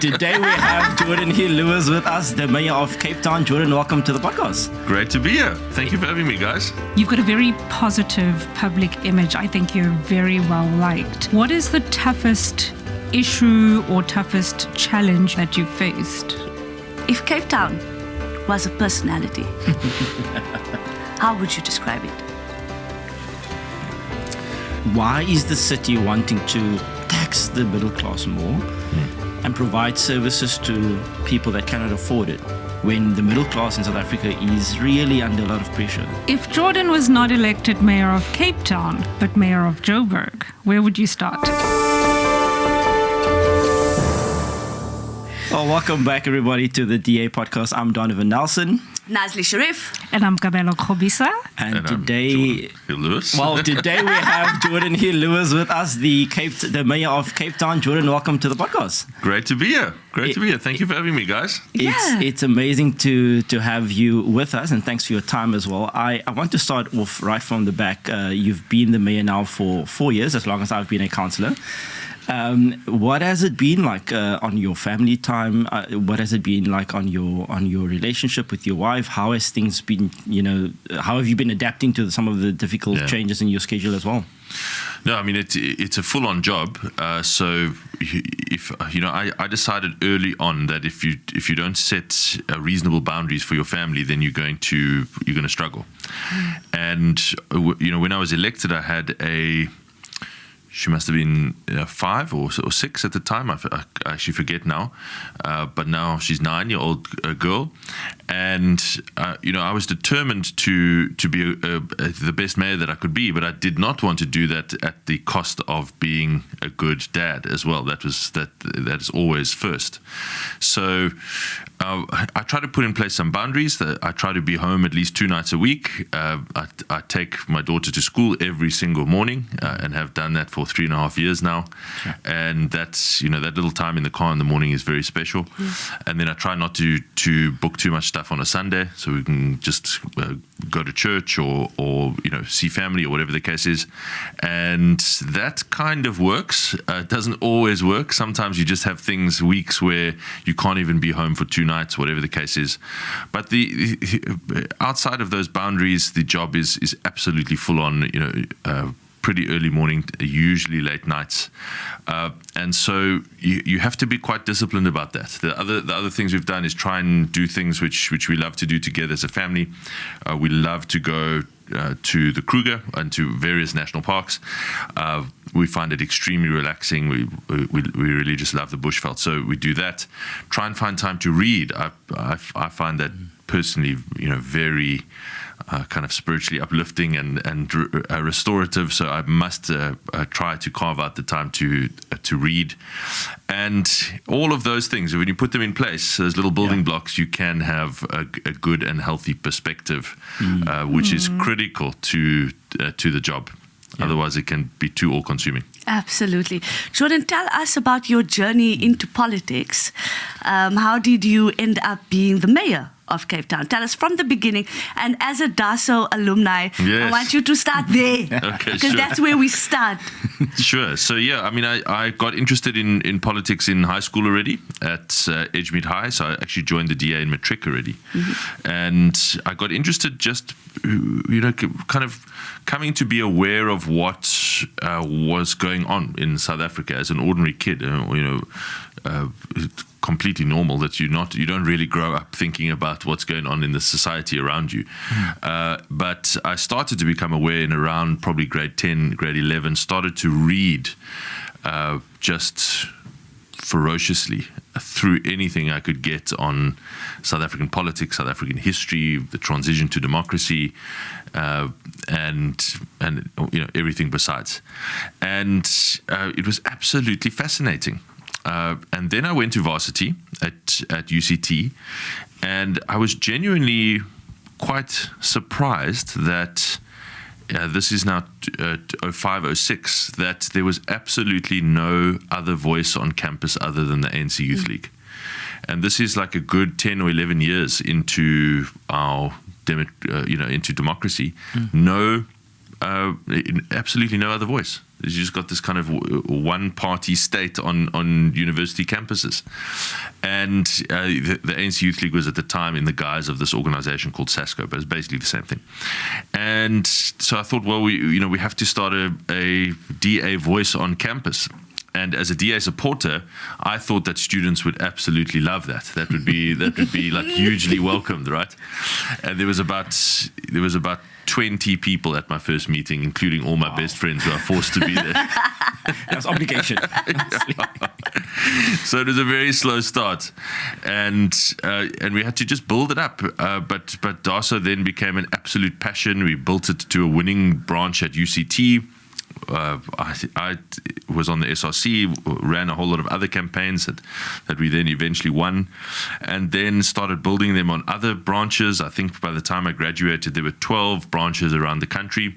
Today we have Geordin Hill-Lewis with us, the Mayor of Cape Town. Geordin, welcome to the podcast. Great to be here. Thank you for having me, guys. You've got a very positive public image. I think you're very well liked. What is the toughest issue or toughest challenge that you've faced? If Cape Town was a personality, how would you describe it? Why is the city wanting to tax the middle class more and provide services to people that cannot afford it, when the middle class in South Africa is really under a lot of pressure? If Geordin was not elected Mayor of Cape Town, but Mayor of Joberg, where would you start? Well, welcome back, everybody, to the DA podcast. I'm Donovan Nelson. Nazli Sharif. And I'm Kabelo Khobisa. And today, Hill-Lewis. today we have Geordin Hill-Lewis with us, the Mayor of Cape Town. Geordin, welcome to the podcast. Great to be here. Thank you for having me, guys. It's amazing to have you with us, and thanks for your time as well. I want to start off right from the back. You've been the mayor now for 4 years, as long as I've been a councillor. What has it been like on your family time? What has it been like on your relationship with your wife? How has things been? How have you been adapting to some of the difficult changes in your schedule as well? No, I mean it's a full-on job. So if I decided early on that if you don't set reasonable boundaries for your family, then you're going to struggle. And when I was elected, I had she must have been 5 or 6 at the time. I actually forget now. But now she's 9-year-old girl. And, I was determined to be the best mayor that I could be, but I did not want to do that at the cost of being a good dad as well. That is always first. So I try to put in place some boundaries. I try to be home at least 2 nights a week. I take my daughter to school every single morning and have done that for 3.5 years now. Sure. And that's, that little time in the car in the morning is very special. And then I try not to book too much stuff on a Sunday, so we can just go to church or see family or whatever the case is. And that kind of works. It doesn't always work. Sometimes you just have weeks where you can't even be home for 2 nights, whatever the case is. But the outside of those boundaries, the job is absolutely full on, pretty early morning, usually late nights. And so you have to be quite disciplined about that. The other things we've done is try and do things which we love to do together as a family. We love to go to the Kruger and to various national parks. We find it extremely relaxing. We really just love the bushveld. So we do that. Try and find time to read. I find that personally, very kind of spiritually uplifting and restorative. So I must try to carve out the time to read. And all of those things, when you put them in place, those little building blocks, you can have a good and healthy perspective, which is critical to the job. Yeah. Otherwise, it can be too all-consuming. Absolutely. Geordin, tell us about your journey into politics. How did you end up being the mayor of Cape Town? Tell us from the beginning. And as a DASO alumni, yes. I want you to start there. Okay, because that's where we start. Sure. So, I got interested in politics in high school already at Edgemead High. So I actually joined the DA in Matric already. Mm-hmm. And I got interested just, kind of coming to be aware of what was going on in South Africa as an ordinary kid, completely normal that you don't really grow up thinking about what's going on in the society around you. But I started to become aware in around probably grade 10, grade 11, started to read just ferociously through anything I could get on South African politics, South African history, the transition to democracy, and everything besides. And it was absolutely fascinating. And then I went to varsity at UCT, and I was genuinely quite surprised that this is now 05-06, that there was absolutely no other voice on campus other than the ANC Youth League. And this is like a good 10 or 11 years into our into democracy. No absolutely no other voice. You just got this kind of one-party state on university campuses. And the ANC Youth League was at the time in the guise of this organization called SASCO, but it's basically the same thing. And so I thought, well, we have to start a DA voice on campus. And as a DA supporter, I thought that students would absolutely love that. That would be like hugely welcomed, right? And there was about 20 people at my first meeting, including all my best friends who are forced to be there. That's obligation. So it was a very slow start, and we had to just build it up. But DASO then became an absolute passion. We built it to a winning branch at UCT. I was on the SRC, ran a whole lot of other campaigns that we then eventually won, and then started building them on other branches. I think by the time I graduated, there were 12 branches around the country.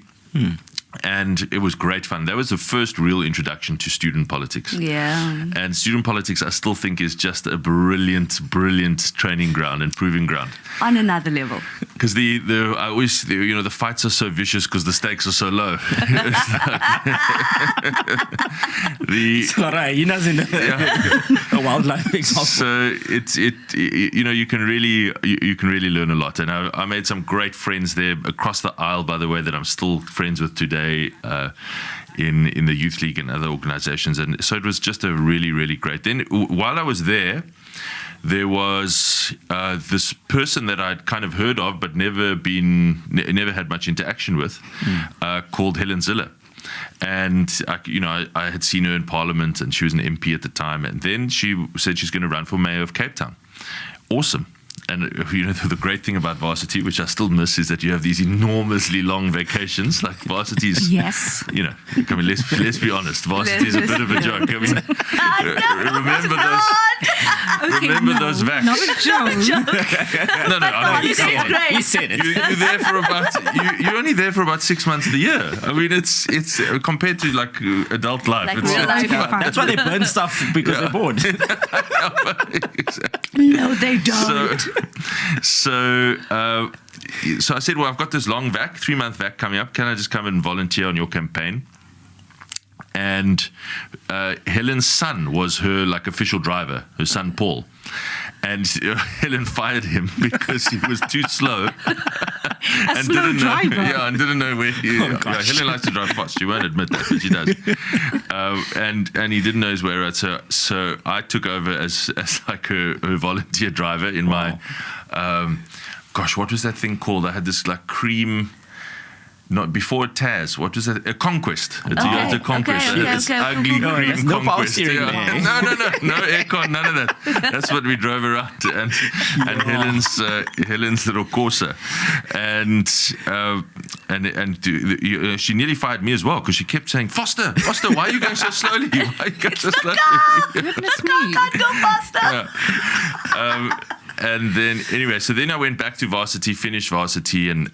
And it was great fun. That was the first real introduction to student politics. Yeah. And student politics, I still think, is just a brilliant, brilliant training ground and proving ground. On another level. Because the fights are so vicious because the stakes are so low. A wildlife example. So you can really learn a lot. And I made some great friends there across the aisle, by the way, that I'm still friends with today. In the Youth League and other organizations. And so it was just a really, really great. Then while I was there was this person that I'd kind of heard of but never had much interaction with, called Helen Zille. And I had seen her in Parliament, and she was an MP at the time. And then she said she's going to run for Mayor of Cape Town. Awesome. And the great thing about varsity, which I still miss, is that you have these enormously long vacations. Like varsities, yes. I mean, let's be honest. Varsity is a bit of a joke. I mean, remember those vacs? Not a joke. No, I know. He said it. You're there for you're only there for about 6 months of the year. I mean, it's compared to like adult life. Like it's real life. That's why they burn stuff, because they're bored. Exactly. No, they don't. So I said, well, I've got this long 3-month vac coming up. Can I just come and volunteer on your campaign? And Helen's son was her official driver, her son Paul. And Helen fired him because he was too slow. And didn't know. And didn't know where. Helen likes to drive fast. She won't admit that, but she does. And he didn't know his way around. So I took over as like her volunteer driver in my. What was that thing called? I had this cream. Not before Taz. What was that? A Conquest. It's a Conquest. It's ugly green no power Conquest. steering there. No aircon, none of that. That's what we drove around, and Helen's little Corsa, and she nearly fired me as well because she kept saying, Foster, why are you going so slowly? It's the car can't go faster. Yeah. And then anyway, so then I went back to varsity, finished varsity, and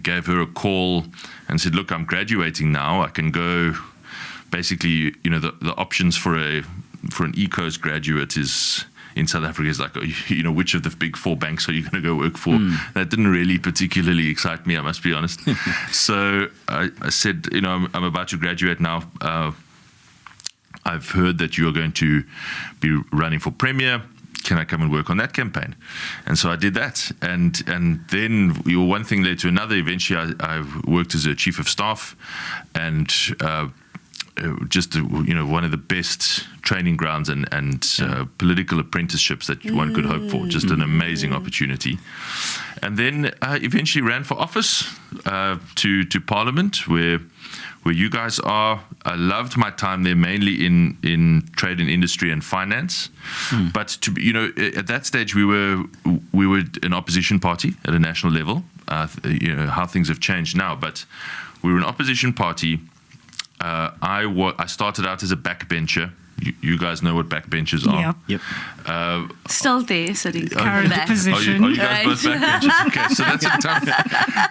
gave her a call and said, look, I'm graduating now. I can go. Basically, the options for an Ecos graduate is in South Africa is which of the big 4 banks are you going to go work for? That didn't really particularly excite me, I must be honest. So I said, I'm about to graduate now. I've heard that you are going to be running for Premier. Can I come and work on that campaign? And so I did that. And then one thing led to another. Eventually, I worked as a chief of staff, and just one of the best training grounds and political apprenticeships that one could hope for. Just an amazing opportunity. And then eventually ran for office to Parliament, where you guys are. I loved my time there, mainly in trade and industry and finance. But at that stage we were an opposition party at a national level. How things have changed now, but we were an opposition party. I started out as a backbencher. You guys know what backbenchers are. Yep. Still there, sitting Current back. position. Are you guys both backbenchers? Okay, so that's a tough.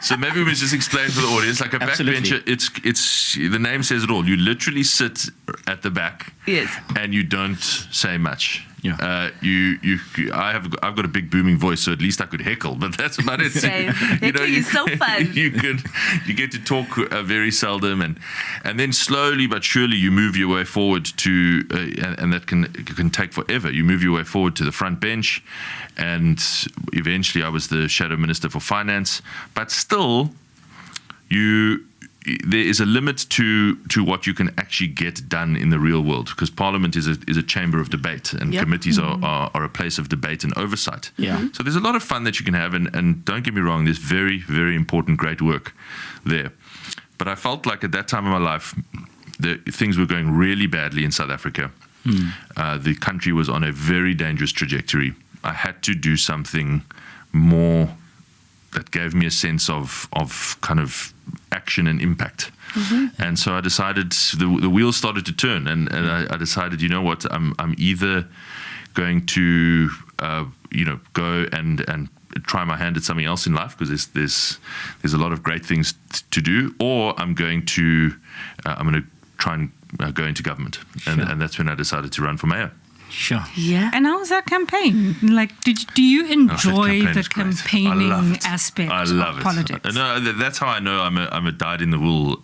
So maybe we just explain for the audience. Like a backbencher, it's the name says it all. You literally sit at the back. Yes. And you don't say much. I've got a big booming voice, so at least I could heckle, but that's about it. Same. Heckling is so fun. You get to talk very seldom, and then slowly but surely you move your way forward to, and that can take forever. You move your way forward to the front bench, and eventually I was the Shadow Minister for Finance, but still, there is a limit to what you can actually get done in the real world, because Parliament is a chamber of debate, and committees are a place of debate and oversight. Yeah. So there's a lot of fun that you can have, and don't get me wrong, there's very, very important, great work there. But I felt like at that time of my life, things were going really badly in South Africa. The country was on a very dangerous trajectory. I had to do something more that gave me a sense of kind of action and impact. And so I decided, the wheels started to turn, and I decided, you know what, I'm either going to go and try my hand at something else in life, because there's a lot of great things to do, or I'm going to try and go into government. And that's when I decided to run for mayor. Sure. Yeah. And how was that campaign? Like, do you enjoy that the campaign is great. campaigning aspect I love of it. politics? No, that's how I know I'm a dyed-in-the-wool,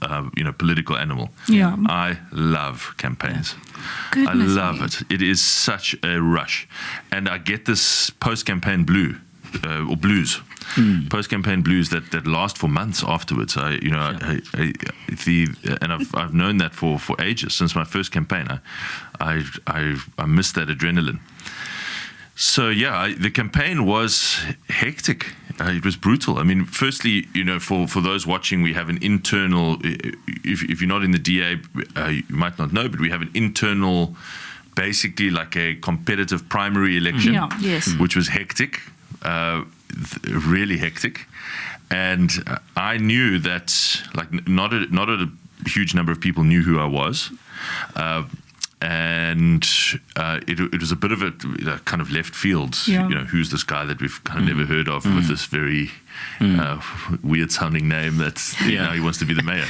political animal. Yeah. I love campaigns. Goodness I love me. it. It is such a rush, and I get this post-campaign blues. Post-campaign blues that last for months afterwards. I've known that for ages, since my first campaign. I missed that adrenaline. So the campaign was hectic. It was brutal. I mean, firstly, for those watching, we have an internal. If you're not in the DA, you might not know, but we have an internal, basically like a competitive primary election, Yes. which was hectic. Really hectic, and I knew that not a huge number of people knew who I was, and it was a bit of a kind of left field. Who's this guy that we've kind of never heard of with this very weird sounding name that's he wants to be the mayor.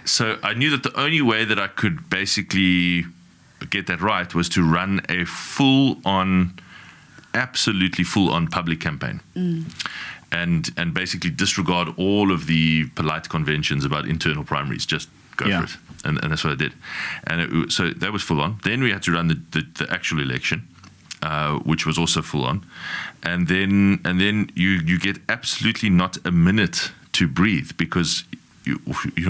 So I knew that the only way that I could basically get that right was to run a absolutely full-on public campaign, and basically disregard all of the polite conventions about internal primaries. Just go for it, and that's what I did. And so that was full-on. Then we had to run the actual election, which was also full-on, and then you get absolutely not a minute to breathe, because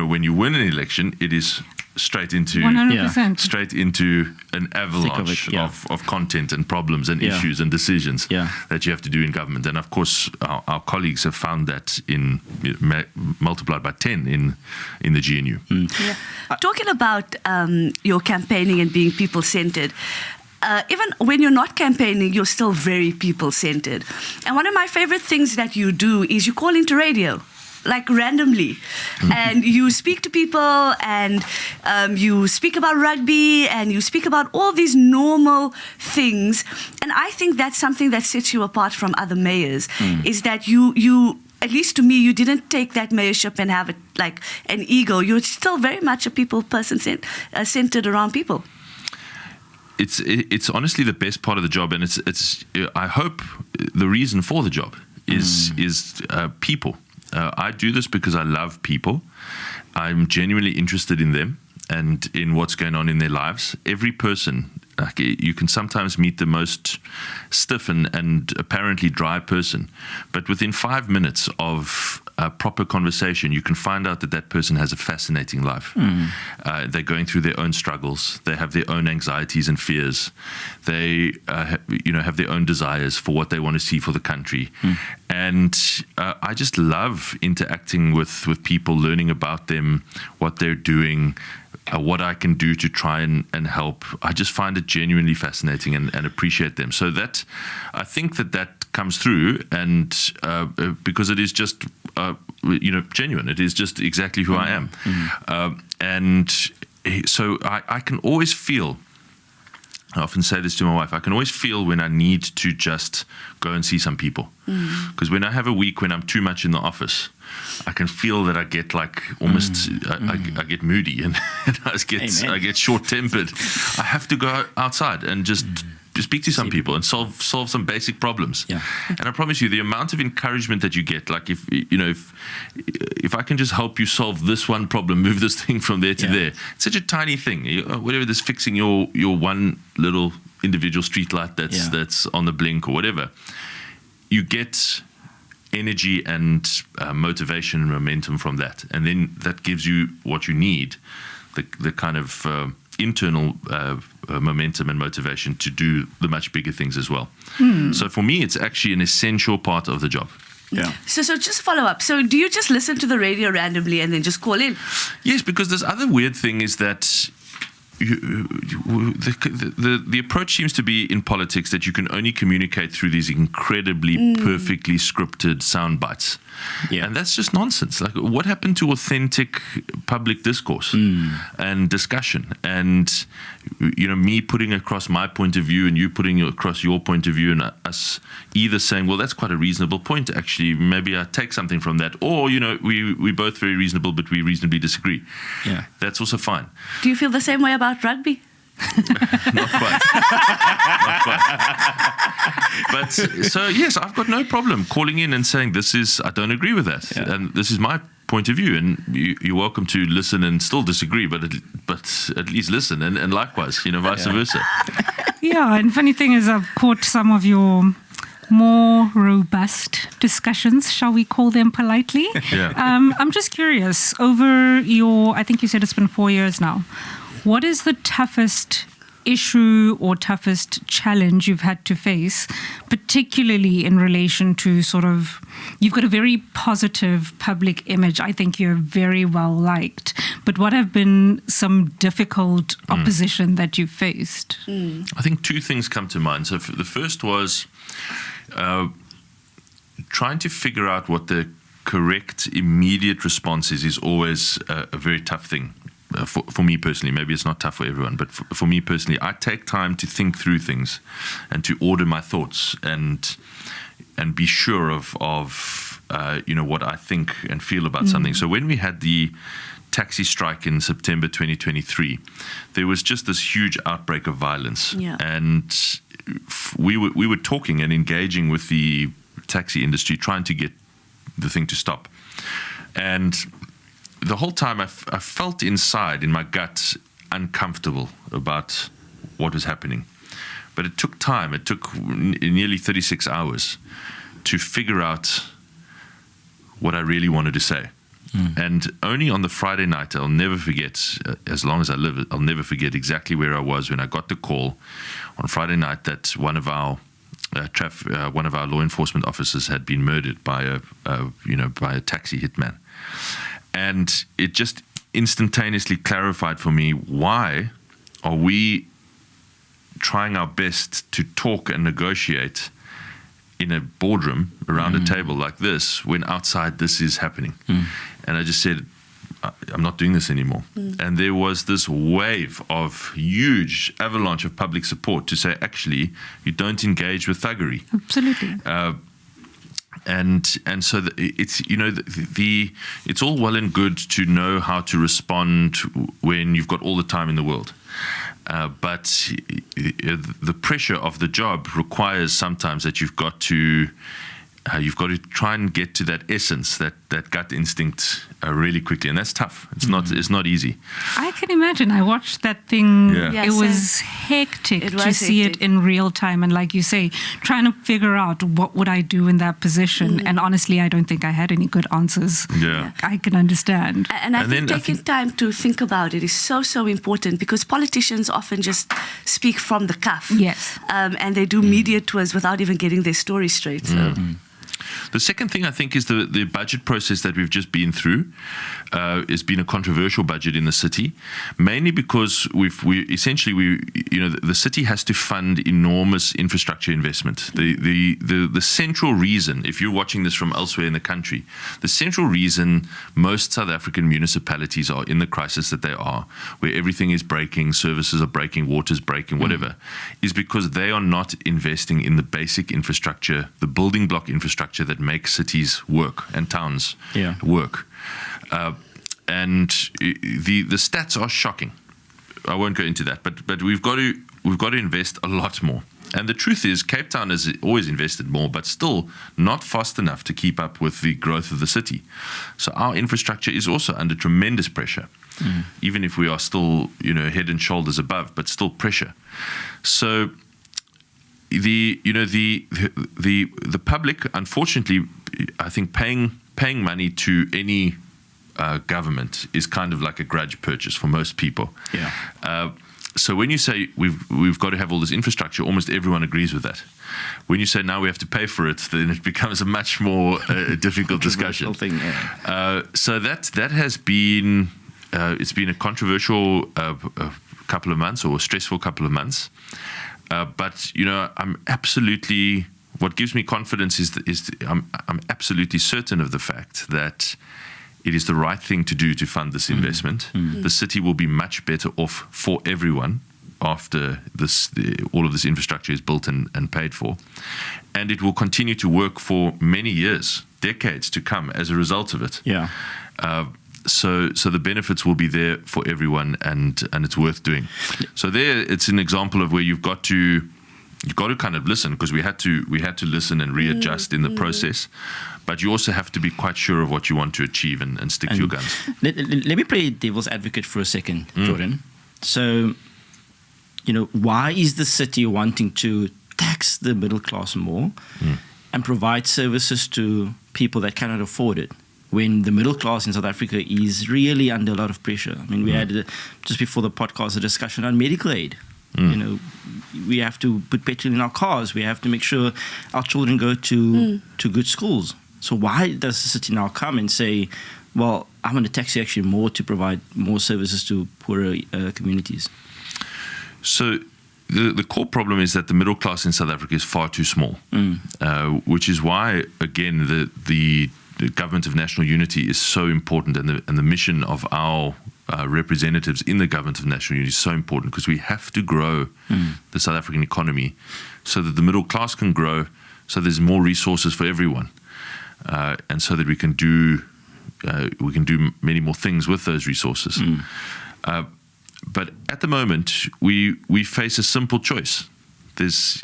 when you win an election, it is straight into 100%. Straight into an avalanche of content and problems and issues and decisions that you have to do in government. And of course, our colleagues have found that multiplied by 10 in the GNU. Talking about your campaigning and being people-centered, even when you're not campaigning, you're still very people-centered. And one of my favorite things that you do is you call into radio, like randomly, and you speak to people, and you speak about rugby, and you speak about all these normal things. And I think that's something that sets you apart from other mayors, is that you at least to me, you didn't take that mayorship and have it like an ego. You're still very much a people person centered around people. It's honestly the best part of the job, and it's I hope the reason for the job is people. I do this because I love people. I'm genuinely interested in them and in what's going on in their lives. Every person, you can sometimes meet the most stiff and apparently dry person, but within 5 minutes of a proper conversation, you can find out that person has a fascinating life. They're going through their own struggles. They have their own anxieties and fears. They, have their own desires for what they want to see for the country. And I just love interacting with people, learning about them, what they're doing, what I can do to try and help. I just find it genuinely fascinating and appreciate them. So that, I think that comes through, and because it is just genuine. It is just exactly who I am. And so I can always feel, I often say this to my wife, I can always feel when I need to just go and see some people. Because when I have a week when I'm too much in the office, I can feel that I get like almost, I get moody and I get short-tempered. I have to go outside and just speak to some people and solve some basic problems. Yeah. And I promise you, the amount of encouragement that you get, like if I can just help you solve this one problem, move this thing from there to there, it's such a tiny thing. Whatever this fixing your one little individual street light that's on the blink or whatever, you get energy and motivation and momentum from that, and then that gives you what you need, the kind of internal momentum and motivation to do the much bigger things as well. So for me, it's actually an essential part of the job. Yeah. So just follow up. So do you just listen to the radio randomly and then just call in? Yes, because this other weird thing is that the approach seems to be in politics that you can only communicate through these incredibly perfectly scripted sound bites. Yeah. And that's just nonsense. Like, what happened to authentic public discourse and discussion? And, me putting across my point of view and you putting across your point of view, and us either saying, well, that's quite a reasonable point, actually. Maybe I take something from that. Or, we're both very reasonable, but we reasonably disagree. Yeah. That's also fine. Do you feel the same way about rugby? Not quite. But so, yes, I've got no problem calling in and saying I don't agree with that. Yeah. And this is my point of view. And you're welcome to listen and still disagree, but at least listen. And likewise, vice versa. Yeah, and funny thing is I've caught some of your more robust discussions, shall we call them politely? Yeah. I'm just curious, over I think you said it's been 4 years now, what is the toughest issue or toughest challenge you've had to face, particularly in relation to you've got a very positive public image. I think you're very well liked. But what have been some difficult opposition that you've faced? I think two things come to mind. So the first was trying to figure out what the correct immediate response is always a very tough thing. For me personally, maybe it's not tough for everyone, but for me personally, I take time to think through things and to order my thoughts and be sure of what I think and feel about something. So when we had the taxi strike in September 2023, there was just this huge outbreak of violence, and we were talking and engaging with the taxi industry, trying to get the thing to stop, and the whole time I felt inside, in my gut, uncomfortable about what was happening. But it took time. It took nearly 36 hours to figure out what I really wanted to say. And only on the Friday night, I'll never forget, as long as I live, I'll never forget exactly where I was when I got the call on Friday night that one of our law enforcement officers had been murdered by a taxi hitman. And it just instantaneously clarified for me, why are we trying our best to talk and negotiate in a boardroom around a table like this when outside this is happening? And I just said, I'm not doing this anymore. And there was this wave of huge avalanche of public support to say, actually, you don't engage with thuggery. Absolutely. And so it's it's all well and good to know how to respond when you've got all the time in the world, but the pressure of the job requires sometimes that you've got to try and get to that essence, that gut instinct really quickly, and that's tough. It's not easy. I can imagine. I watched that thing. Yeah. It was hectic to see it in real time, and like you say, trying to figure out what would I do in that position. And honestly, I don't think I had any good answers. Yeah. I can understand. And I think taking time to think about it is so important, because politicians often just speak from the cuff. Yes. And they do media tours without even getting their story straight. So. The second thing I think is the budget process that we've just been through. It's been a controversial budget in the city, mainly because the city has to fund enormous infrastructure investment. The central reason, if you're watching this from elsewhere in the country, the central reason most South African municipalities are in the crisis that they are, where everything is breaking, services are breaking, water's breaking, whatever, is because they are not investing in the basic infrastructure, the building block infrastructure that makes cities work and towns work. And the stats are shocking. I won't go into that, but we've got to invest a lot more. And the truth is, Cape Town has always invested more, but still not fast enough to keep up with the growth of the city. So our infrastructure is also under tremendous pressure, even if we are still, head and shoulders above, but still pressure. So the public, unfortunately, I think paying money to any government is kind of like a grudge purchase for most people. Yeah. So when you say we've got to have all this infrastructure, almost everyone agrees with that. When you say now we have to pay for it, then it becomes a much more difficult discussion. Thing, yeah. So that has been it's been a controversial couple of months, or a stressful couple of months. But I'm absolutely, what gives me confidence is I'm absolutely certain of the fact that it is the right thing to do to fund this investment. The city will be much better off for everyone after all of this infrastructure is built and paid for. And it will continue to work for many years, decades to come as a result of it. Yeah. So the benefits will be there for everyone, and it's worth doing. So there, it's an example of where you've got to kind of listen, because we had to listen and readjust in the process. But you also have to be quite sure of what you want to achieve and stick to your guns. Let me play devil's advocate for a second, Geordin. So, why is the city wanting to tax the middle class more and provide services to people that cannot afford it, when the middle class in South Africa is really under a lot of pressure? I mean, we had, just before the podcast, a discussion on medical aid. We have to put petrol in our cars. We have to make sure our children go to good schools. So why does the city now come and say, well, I'm going to tax you actually more to provide more services to poorer communities? So the core problem is that the middle class in South Africa is far too small, which is why, again, the government of national unity is so important, and the mission of our representatives in the government of national unity is so important, because we have to grow the South African economy so that the middle class can grow, so there's more resources for everyone, and so that we can do many more things with those resources. But at the moment, we face a simple choice. There's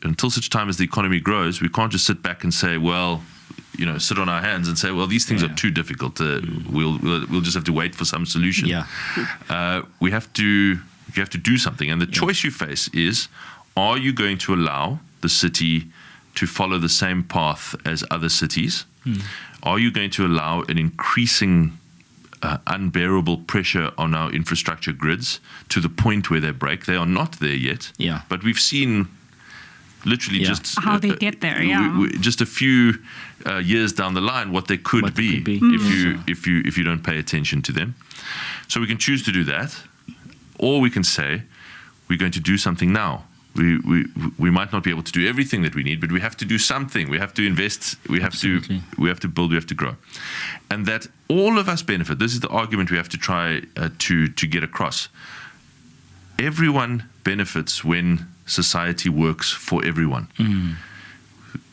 until such time as the economy grows, we can't just sit back and say, well, sit on our hands and say, well, these things are too difficult. We'll just have to wait for some solution. Yeah. You have to do something, and the choice you face is: are you going to allow the city to follow the same path as other cities? Are you going to allow an increasing unbearable pressure on our infrastructure grids to the point where they break? They are not there yet. Yeah. But we've seen literally just how they get there. Just a few years down the line, what they could be. If you don't pay attention to them. So we can choose to do that, or we can say we're going to do something now. We might not be able to do everything that we need, but we have to do something. We have to invest. We have to build. We have to grow, and that all of us benefit. This is the argument we have to try to get across. Everyone benefits when society works for everyone.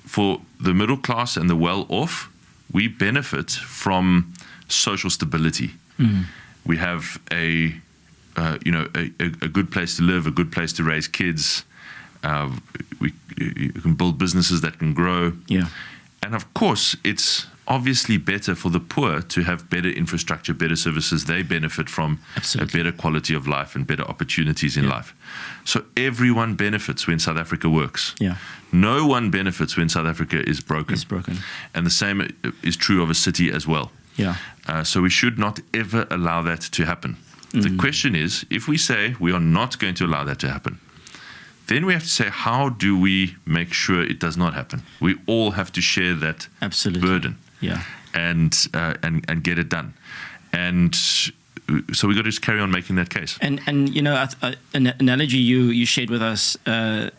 For the middle class and the well-off, we benefit from social stability. We have a good place to live, a good place to raise kids. You can build businesses that can grow. Yeah. And of course, it's obviously better for the poor to have better infrastructure, better services. They benefit from a better quality of life and better opportunities in life. So everyone benefits when South Africa works. Yeah. No one benefits when South Africa is broken. And the same is true of a city as well. Yeah. So we should not ever allow that to happen. The question is, if we say we are not going to allow that to happen, then we have to say, how do we make sure it does not happen? We all have to share that burden, and get it done. And so we got to just carry on making that case. And an analogy you shared with us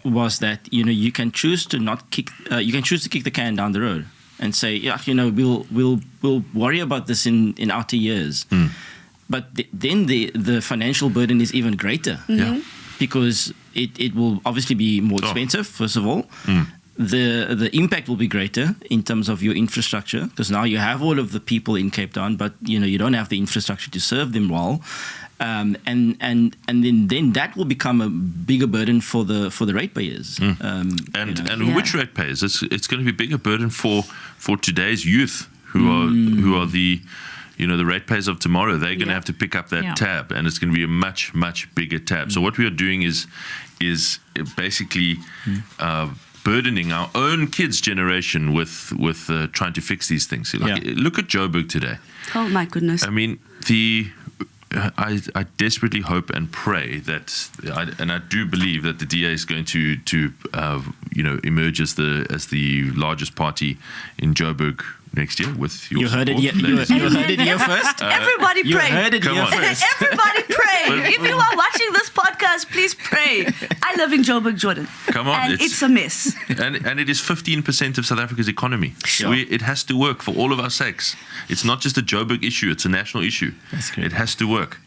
was that you can choose to not kick the can down the road and say, we'll worry about this in outer years. But then the financial burden is even greater. Because it will obviously be more expensive, first of all. the impact will be greater in terms of your infrastructure, because now you have all of the people in Cape Town, but you don't have the infrastructure to serve them well. And then that will become a bigger burden for the ratepayers. And which ratepayers? It's going to be a bigger burden for today's youth who are the the ratepayers of tomorrow. They're going to have to pick up that tab, and it's going to be a much, much bigger tab. So what we are doing is basically burdening our own kids' generation with trying to fix these things. Look at Joburg today. Oh my goodness! I mean, I desperately hope and pray that, and I do believe that the DA is going to emerge as the largest party in Joburg next year with your support. You heard it here first. Everybody pray. You heard it here first. Everybody pray. If you are watching this podcast, please pray. I live in Joburg, Jordan. Come on, and it's a mess. And it is 15% of South Africa's economy. Sure. It has to work for all of our sakes. It's not just a Joburg issue; it's a national issue. That's great. It has to work.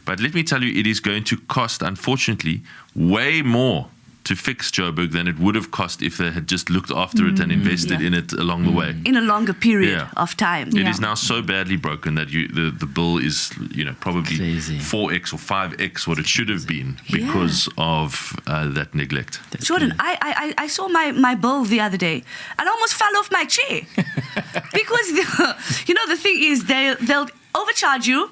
But let me tell you, it is going to cost, unfortunately, way more to fix Joburg than it would have cost if they had just looked after it and invested in it along the way. In a longer period of time. It is now so badly broken that the bill is probably Crazy. 4x or 5x what it should have been because of that neglect. That's Jordan, good. I saw my bill the other day and I almost fell off my chair. Because, the thing is they'll overcharge you.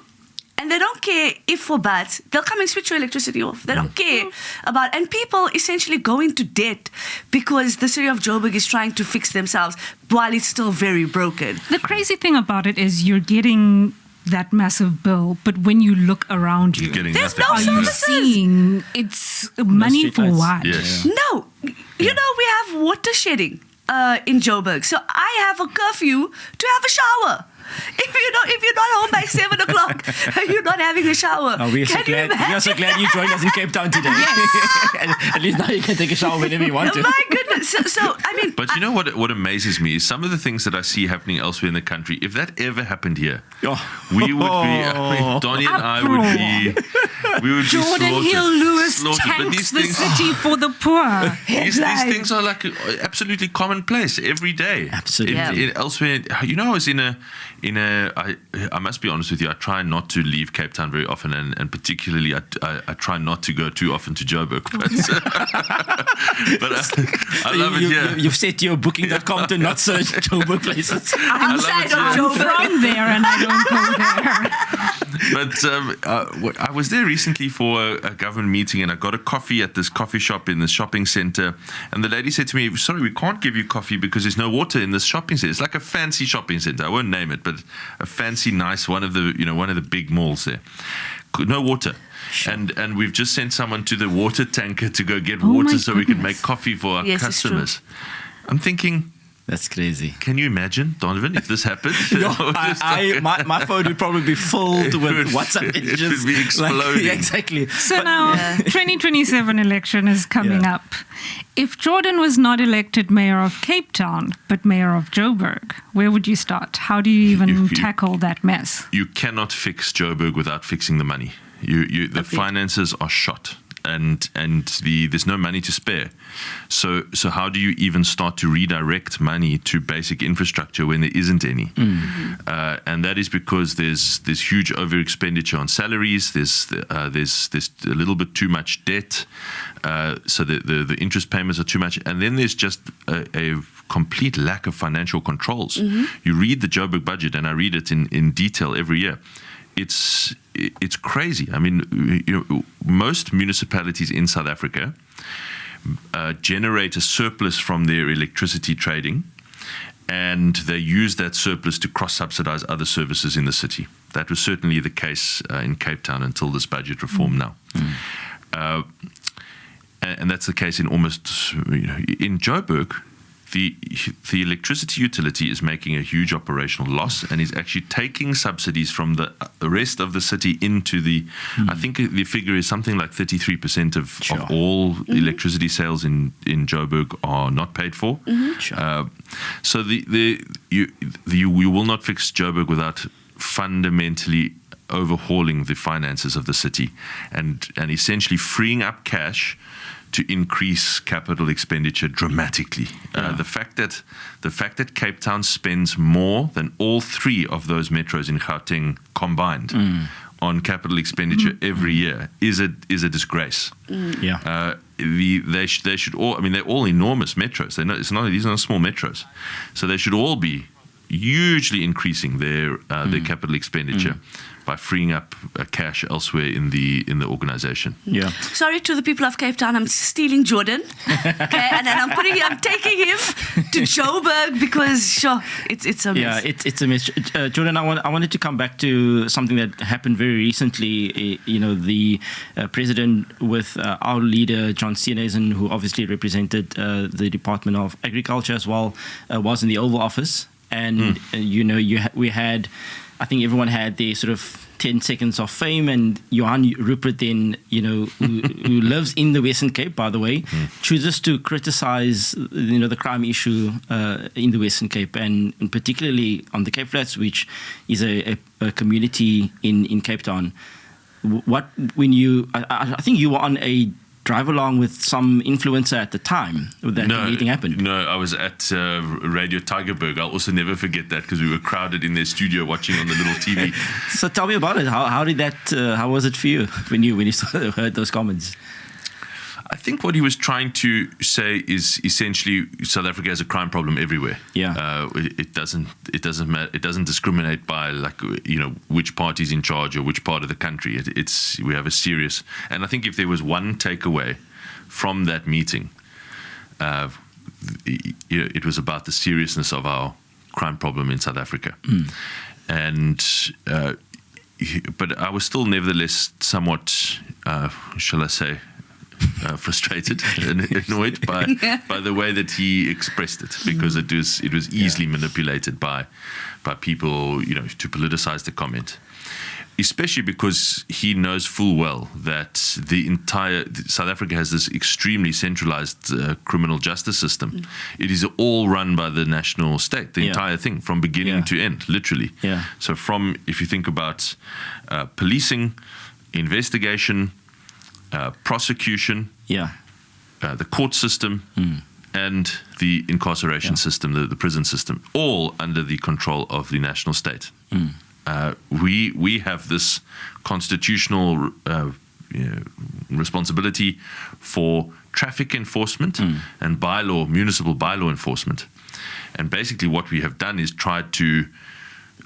And they don't care if or buts. They'll come and switch your electricity off. They don't care about... And people essentially go into debt because the city of Joburg is trying to fix themselves while it's still very broken. The crazy thing about it is you're getting that massive bill, but when you look around you, You're getting There's nothing. no are you services. seeing it's money for streetlights. what? Yes. No. We have water shedding in Joburg. So I have a curfew to have a shower. If you're not home by 7 o'clock, you're not having a shower. We are so glad you joined us in Cape Town today. At least now you can take a shower whenever you want to. My goodness. So I mean... But you know what amazes me is some of the things that I see happening elsewhere in the country. If that ever happened here, we would be, Donnie and I we would be Geordin Hill-Lewis slaughtered. But tanks the city for the poor. These things are like absolutely commonplace every day. Absolutely. Elsewhere, I was I must be honest with you, I try not to leave Cape Town very often, and particularly I try not to go too often to Joburg. But I love it here. You've set your booking.com to not search Joburg places. Outside of I'm Joburg. from there and I don't go there. But I was there recently for a government meeting, and I got a coffee at this coffee shop in the shopping centre. And the lady said to me, "Sorry, we can't give you coffee because there's no water in this shopping centre. It's like a fancy shopping centre. I won't name it, but a fancy, nice one of the big malls there. No water." Sure. And we've just sent someone to the water tanker to go get water so we can make coffee for our customers. I'm thinking, that's crazy. Can you imagine, Donovan, if this happened? My phone would probably be filled with WhatsApp messages. It would be exploding. Exactly. So now, 2027 election is coming up. If Jordan was not elected mayor of Cape Town, but mayor of Joburg, where would you start? How do you even tackle that mess? You cannot fix Joburg without fixing the money. The finances are shot. And there's no money to spare. So how do you even start to redirect money to basic infrastructure when there isn't any? Mm-hmm. And that is because there's huge over expenditure on salaries. There's a little bit too much debt. So the interest payments are too much. And then there's just a complete lack of financial controls. Mm-hmm. You read the Joburg budget, and I read it in detail every year. It's crazy. I mean, most municipalities in South Africa generate a surplus from their electricity trading, and they use that surplus to cross-subsidize other services in the city. That was certainly the case in Cape Town until this budget reform now. Mm. And that's the case in almost, in Joburg, the electricity utility is making a huge operational loss and is actually taking subsidies from the rest of the city into the, I think the figure is something like 33% of all electricity sales in Joburg are not paid for. Mm-hmm. So we will not fix Joburg without fundamentally overhauling the finances of the city and essentially freeing up cash to increase capital expenditure dramatically. The fact that Cape Town spends more than all three of those metros in Gauteng combined on capital expenditure every year is a disgrace. They should all. I mean, they're all enormous metros. These are not small metros, so they should all be hugely increasing their capital expenditure by freeing up cash elsewhere in the organisation. Yeah. Sorry to the people of Cape Town, I'm stealing Geordin, okay, and then I'm taking him to Joberg because sure, it's a mess. Yeah, it's a mess. Geordin, I wanted to come back to something that happened very recently. The president with our leader John Steenhuisen, who obviously represented the Department of Agriculture as well, was in the Oval Office, and we had. I think everyone had their sort of 10 seconds of fame, and Johan Rupert then, who lives in the Western Cape, by the way, chooses to criticize, the crime issue in the Western Cape, and particularly on the Cape Flats, which is a community in Cape Town. I think you were on a drive along with some influencer at the time that the meeting happened. No, I was at Radio Tygerberg. I'll also never forget that because we were crowded in their studio watching on the little TV. So tell me about it. How did that? How was it for you when you heard those comments? I think what he was trying to say is essentially South Africa has a crime problem everywhere. Yeah. It doesn't matter. It doesn't discriminate by which party's in charge or which part of the country. We have a serious. And I think if there was one takeaway from that meeting, it was about the seriousness of our crime problem in South Africa. And but I was still nevertheless somewhat, shall I say, frustrated and annoyed by the way that he expressed it, because it was easily manipulated by people, to politicize the comment, especially because he knows full well that the entire South Africa has this extremely centralized criminal justice system. It is all run by the national state, the entire thing from beginning to end, literally. So if you think about policing, investigation, prosecution, the court system, and the incarceration system, the prison system, all under the control of the national state. We have this constitutional responsibility for traffic enforcement and municipal bylaw enforcement. And basically what we have done is tried to,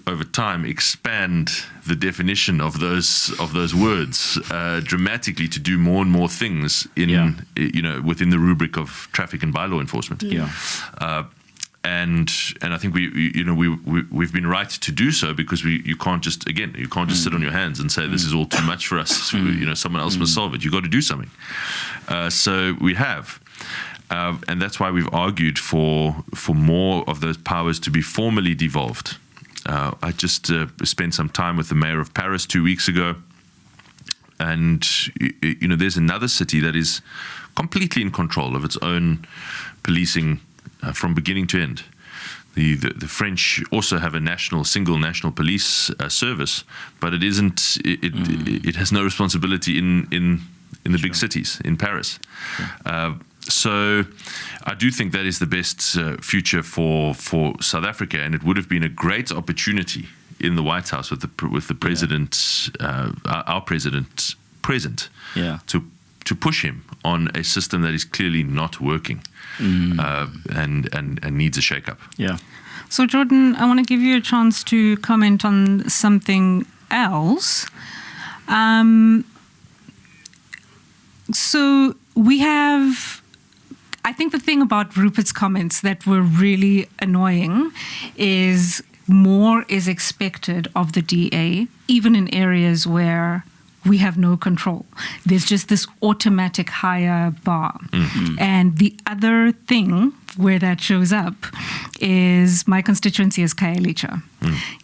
over time, expand the definition of those words dramatically to do more and more things within the rubric of traffic and bylaw enforcement. And I think we've been right to do so, because you can't just sit on your hands and say this is all too much for us. Someone else must solve it. You've got to do something. So we have. And that's why we've argued for more of those powers to be formally devolved. I just spent some time with the mayor of Paris 2 weeks ago, and there's another city that is completely in control of its own policing from beginning to end. The French also have a single national police service, but it isn't. It has no responsibility in the big cities, in Paris. So I do think that is the best future for South Africa, and it would have been a great opportunity in the White House with the president, our president present, to push him on a system that is clearly not working and needs a shake-up. Yeah. So Geordin, I want to give you a chance to comment on something else. So we have. I think the thing about Rupert's comments that were really annoying is more is expected of the DA, even in areas where we have no control. There's just this automatic higher bar. And the other thing where that shows up is my constituency is Khalicha.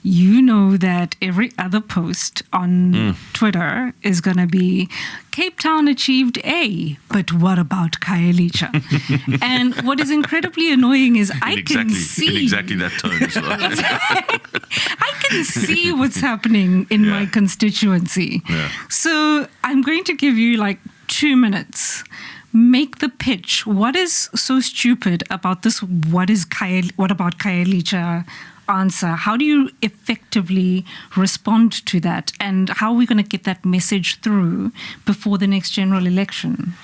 You know that every other post on Twitter is going to be Cape Town achieved A, but what about Khalicha? And what is incredibly annoying is I can see in exactly that tone as well. I can see what's happening in my constituency. So I'm going to give you 2 minutes. make the pitch. What is so stupid about this? What about Khalicha answer? How do you effectively respond to that? And how are we going to get that message through before the next general election?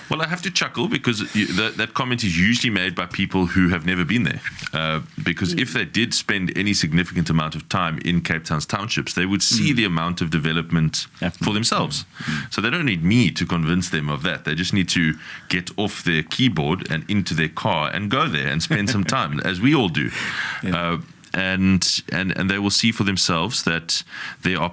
Well, I have to chuckle because that comment is usually made by people who have never been there. Because if they did spend any significant amount of time in Cape Town's townships, they would see the amount of development for themselves. So they don't need me to convince them of that. They just need to get off their keyboard and into their car and go there and spend some time, as we all do. And they will see for themselves that there are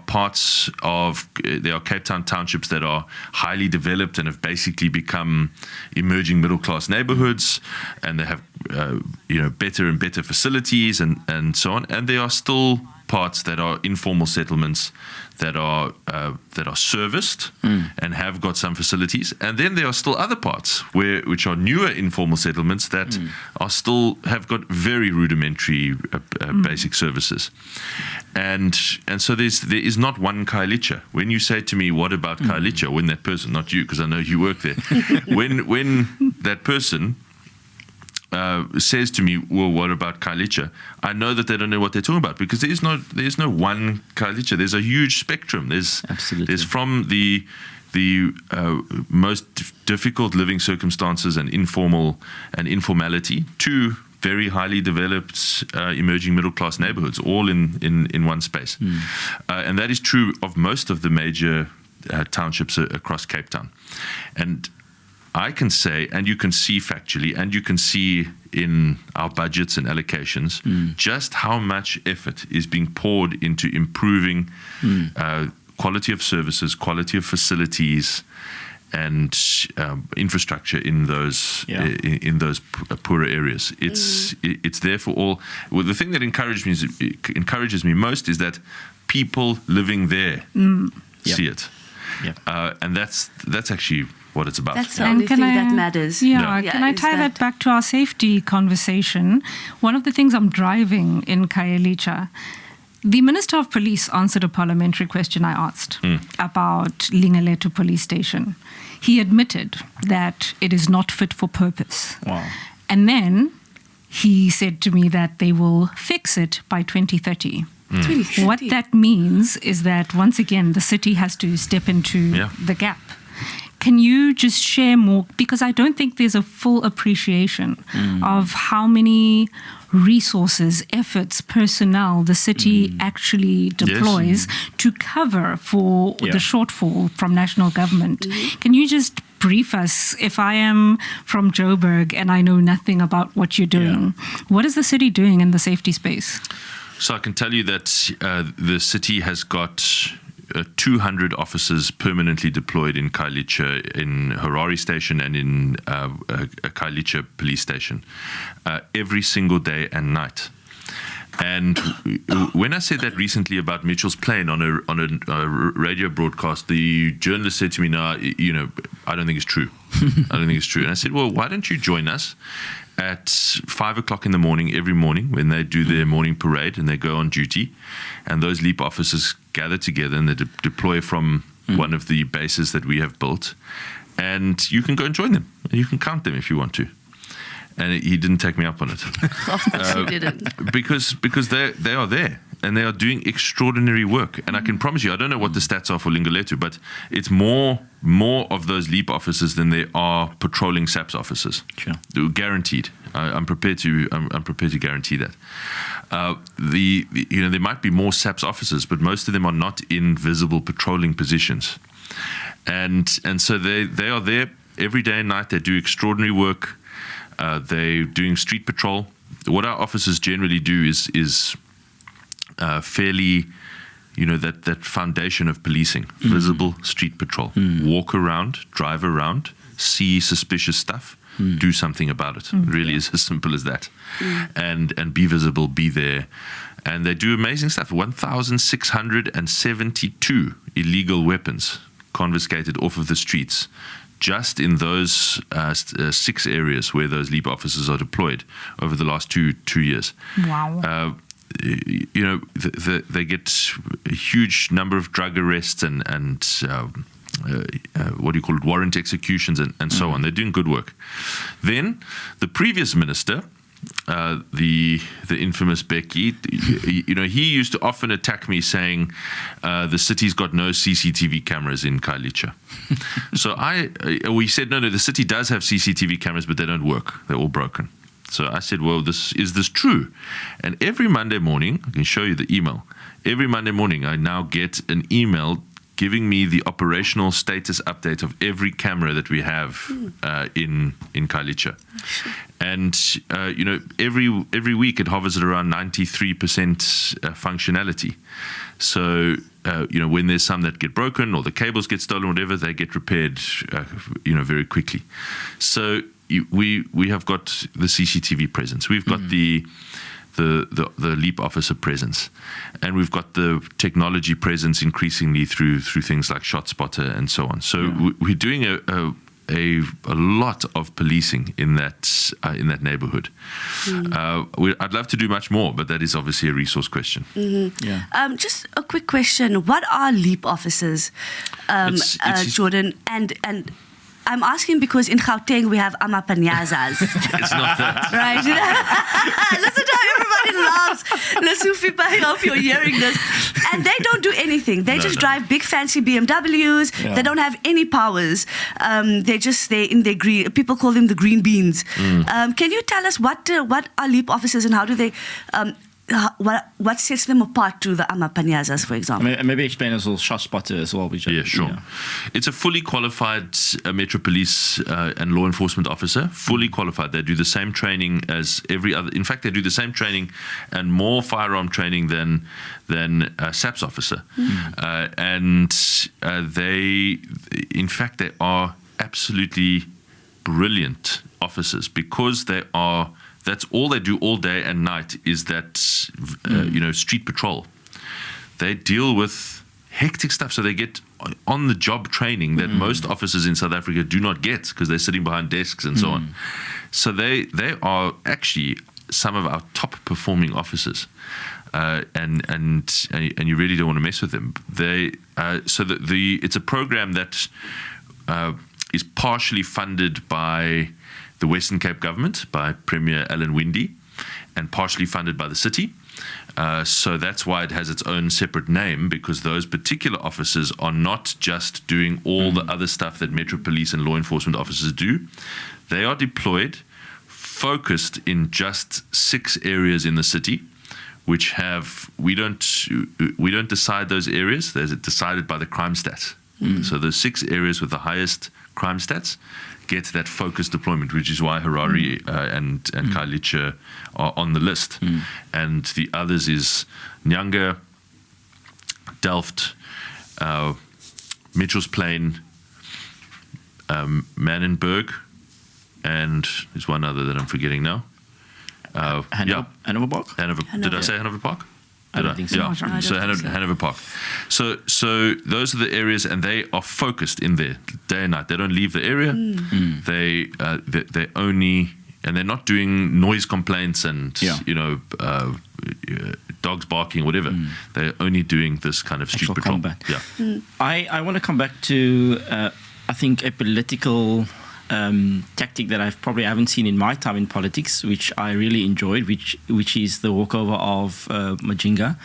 Cape Town townships that are highly developed and have basically become emerging middle class neighborhoods, and they have better and better facilities and so on. And there are still parts that are informal settlements that are serviced and have got some facilities, and then there are still other parts which are newer informal settlements that are still have got very rudimentary basic services, and so there is not one Khalicha. When you say to me, "What about Khalicha?" when that person, not you, because I know you work there, when that person says to me, "Well, what about Khalicha?" I know that they don't know what they're talking about, because there is no one Khalicha. There's a huge spectrum. There's from the most difficult living circumstances and informality to very highly developed emerging middle class neighborhoods, all in one space, and that is true of most of the major townships across Cape Town. And I can say, and you can see factually, and you can see in our budgets and allocations, just how much effort is being poured into improving quality of services, quality of facilities, and infrastructure in those poorer areas. It's there for all. Well, the thing that encourages me most is that people living there see it, and that's actually what it's about. That's the only thing that matters. Can I tie that back to our safety conversation? One of the things I'm driving in Khalicha, the Minister of Police answered a parliamentary question I asked about Lingalu police station. He admitted that it is not fit for purpose. Wow. And then he said to me that they will fix it by 2030. What that means is that, once again, the city has to step into the gap. Can you just share more? Because I don't think there's a full appreciation of how many resources, efforts, personnel the city actually deploys to cover for the shortfall from national government. Can you just brief us? If I am from Joberg and I know nothing about what you're doing, what is the city doing in the safety space? So I can tell you that the city has got 200 officers permanently deployed in Khalicha, in Harare Station and in Khalicha Police Station, every single day and night. And when I said that recently about Mitchell's plane on a radio broadcast, the journalist said to me, "No, I don't think it's true. I don't think it's true." And I said, "Well, why don't you join us at 5 o'clock in the morning every morning when they do their morning parade and they go on duty, and those LEAP officers gather together and they deploy from one of the bases that we have built, and you can go and join them and you can count them if you want to." And he didn't take me up on it. Of course he didn't. Because they are there and they are doing extraordinary work. And I can promise you, I don't know what the stats are for Lingalu, but it's more of those LEAP officers than there are patrolling SAPS officers. Sure. Guaranteed. I'm prepared to guarantee that. There might be more SAPS officers, but most of them are not in visible patrolling positions. And so they are there every day and night. They do extraordinary work. They're doing street patrol. What our officers generally do is fairly, that foundation of policing, visible street patrol. Walk around, drive around, see suspicious stuff, do something about it. It really is as simple as that. And be visible, be there. And they do amazing stuff. 1,672 illegal weapons confiscated off of the streets, just in those 6 areas where those LEAP officers are deployed over the last two years. Wow. They get a huge number of drug arrests and what do you call it, warrant executions and so on. They're doing good work. Then the previous minister, the infamous Becky, he used to often attack me saying the city's got no CCTV cameras in Khalicha. So we said, no, the city does have CCTV cameras, but they don't work. They're all broken. So I said, well, is this true? And every Monday morning, I can show you the email. Every Monday morning, I now get an email giving me the operational status update of every camera that we have in Khalicha. And, every week it hovers at around 93% functionality. So, when there's some that get broken or the cables get stolen, whatever, they get repaired, very quickly. So we have got the CCTV presence. We've got the LEAP officer presence, and we've got the technology presence increasingly through things like ShotSpotter and so on. So we're doing a lot of policing in that neighborhood. I'd love to do much more, but that is obviously a resource question. Just a quick question: what are LEAP officers, It's Geordin? And I'm asking because in Gauteng we have amapanyazas. It's not that. Right? Listen to how everybody laughs. Listen, I hope you're hearing this. And they don't do anything. They just drive big fancy BMWs. Yeah. They don't have any powers. They're in their green. People call them the green beans. Can you tell us what are LEAP officers and how do they? What sets them apart to the amapanyazas, for example? Maybe explain us all ShotSpotter as well. Yeah, sure. It's a fully qualified Metro Police and law enforcement officer, fully qualified. They do the same training as every other. In fact, they do the same training and more firearm training than a SAPS officer. And they are absolutely brilliant officers because that's all they do all day and night is that, street patrol. They deal with hectic stuff. So they get on-the-job training that most officers in South Africa do not get because they're sitting behind desks and so on. So they are actually some of our top-performing officers. And you really don't want to mess with them. It's a program that is partially funded by the Western Cape government, by Premier Alan Winde, and partially funded by the city. So that's why it has its own separate name, because those particular officers are not just doing all the other stuff that Metro Police and law enforcement officers do. They are deployed, focused in just 6 areas in the city, which we don't decide those areas. They're decided by the crime stats. So the 6 areas with the highest crime stats get that focused deployment, which is why Harare and Khalicha are on the list. And the others is Nyanga, Delft, Mitchell's Plain, Manenberg, and there's one other that I'm forgetting now. Hanover Park? Did I say Hanover Park? I don't think so. Yeah. No, I So don't think so. Hanover Park. So those are the areas, and they are focused in there day and night. They don't leave the area. They only, and they're not doing noise complaints and dogs barking, whatever. They're only doing this kind of street Actual patrol. combat. Yeah. I want to come back to I think a political tactic that I haven't seen in my time in politics, which I really enjoyed, which is the walkover of Majinga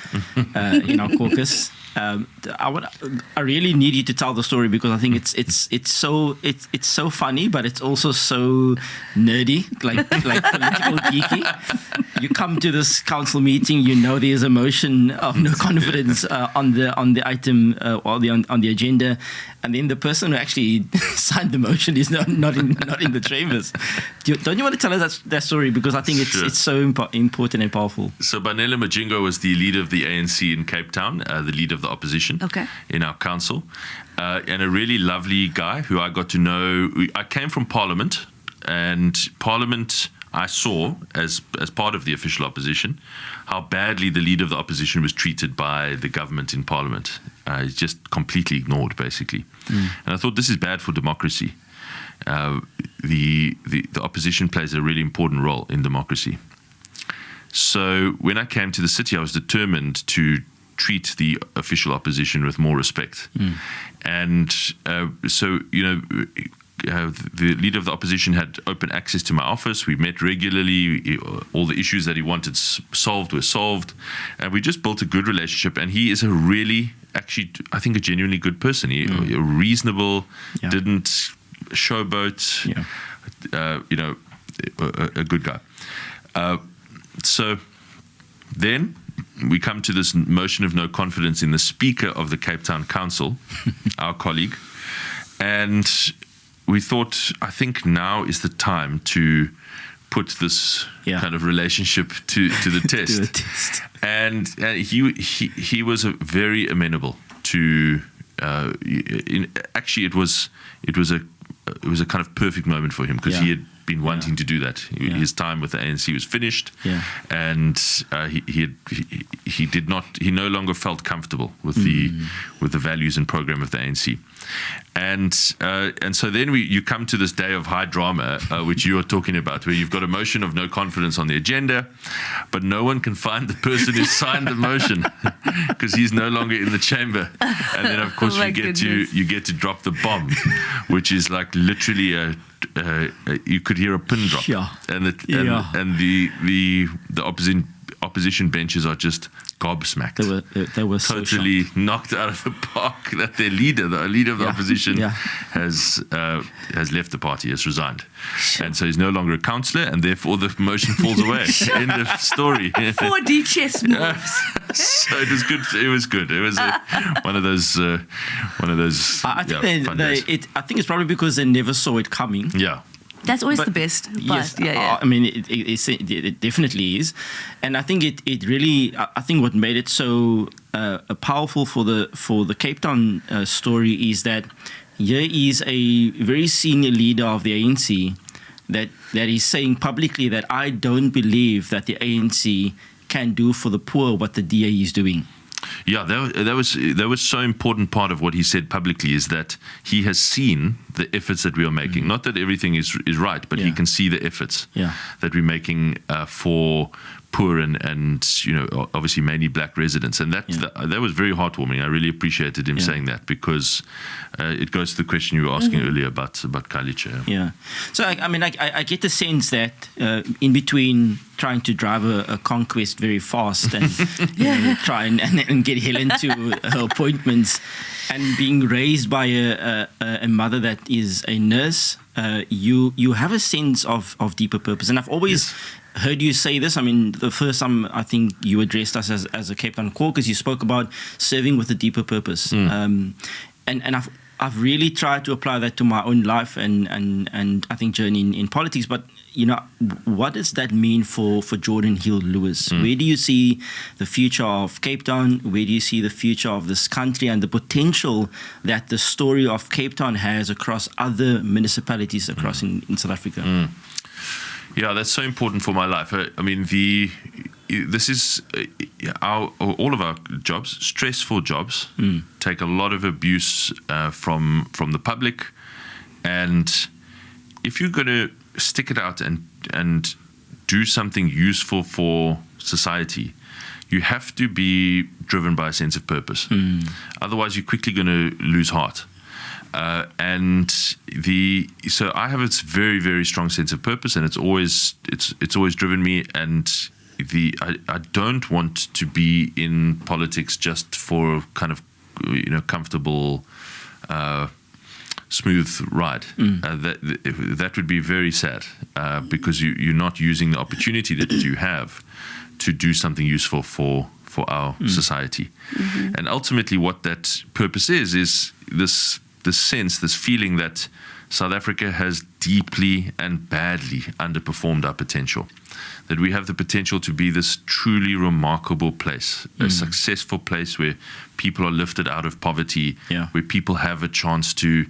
in our caucus. I really need you to tell the story because I think it's so funny, but it's also so nerdy, like political geeky. You come to this council meeting, there's a motion of no confidence on the item or on the agenda, and then the person who actually signed the motion is not in the chambers. Don't you want to tell us that story because I think it's so important and powerful. So Banela Majinga was the leader of the ANC in Cape Town, the leader of the opposition in our council, and a really lovely guy who I got to know. I came from Parliament, and Parliament I saw as part of the official opposition how badly the leader of the opposition was treated by the government in Parliament. He's just completely ignored, basically. And I thought this is bad for democracy. The opposition plays a really important role in democracy. So when I came to the city, I was determined to treat the official opposition with more respect. And so, the leader of the opposition had open access to my office. We met regularly. All the issues that he wanted solved were solved. And we just built a good relationship. And he is a really, actually, I think a genuinely good person. He reasonable, didn't showboat, a good guy. So then we come to this motion of no confidence in the Speaker of the Cape Town Council, our colleague. And we thought, I think now is the time to put this kind of relationship to the test. To the test. And he was very amenable to. Actually, it was a kind of perfect moment for him, because he had been wanting to do that. His time with the ANC was finished, and he no longer felt comfortable with the values and program of the ANC. And so then you come to this day of high drama, which you are talking about, where you've got a motion of no confidence on the agenda, but no one can find the person who signed the motion because he's no longer in the chamber. And then, of course, you get to drop the bomb, which is like literally you could hear a pin drop, and the opposition benches are just gobsmacked. They were totally so knocked out of the park that their leader of the opposition, has left the party, has resigned, and so he's no longer a councillor, and therefore the motion falls away. End of story. 4D chess moves. So it was good. It was good. It was one of those. I think it's probably because they never saw it coming. Yeah. That's always the best. Yes, I mean, it definitely is, and I think it really. I think what made it so powerful for the Cape Town story is that here is a very senior leader of the ANC that is saying publicly that I don't believe that the ANC can do for the poor what the DA is doing. Yeah, that was so important part of what he said publicly, is that he has seen the efforts that we are making. Not that everything is right, but he can see the efforts that we're making for poor and obviously mainly black residents, and that was very heartwarming. I really appreciated him saying that, because it goes to the question you were asking earlier about Khalicha. Yeah, so I get the sense that in between trying to drive a conquest very fast and try and get Helen to her appointments, and being raised by a mother that is a nurse, you have a sense of deeper purpose. And I've always heard you say this. I mean, the first time I think you addressed us as a Cape Town caucus, you spoke about serving with a deeper purpose. And I've really tried to apply that to my own life and I think journey in politics. But what does that mean for Geordin Hill-Lewis? Where do you see the future of Cape Town? Where do you see the future of this country and the potential that the story of Cape Town has across other municipalities across in South Africa? Yeah, that's so important for my life. I mean, this is all of our jobs, stressful jobs, take a lot of abuse from the public, and if you're going to stick it out and do something useful for society, you have to be driven by a sense of purpose. Otherwise, you're quickly going to lose heart. So I have a very, very strong sense of purpose, and it's always driven me. And I don't want to be in politics just for kind of comfortable, smooth ride. That would be very sad, because you're not using the opportunity that you have to do something useful for our society. And ultimately, what that purpose is this sense, this feeling that South Africa has deeply and badly underperformed our potential, that we have the potential to be this truly remarkable place, a successful place where people are lifted out of poverty, where people have a chance to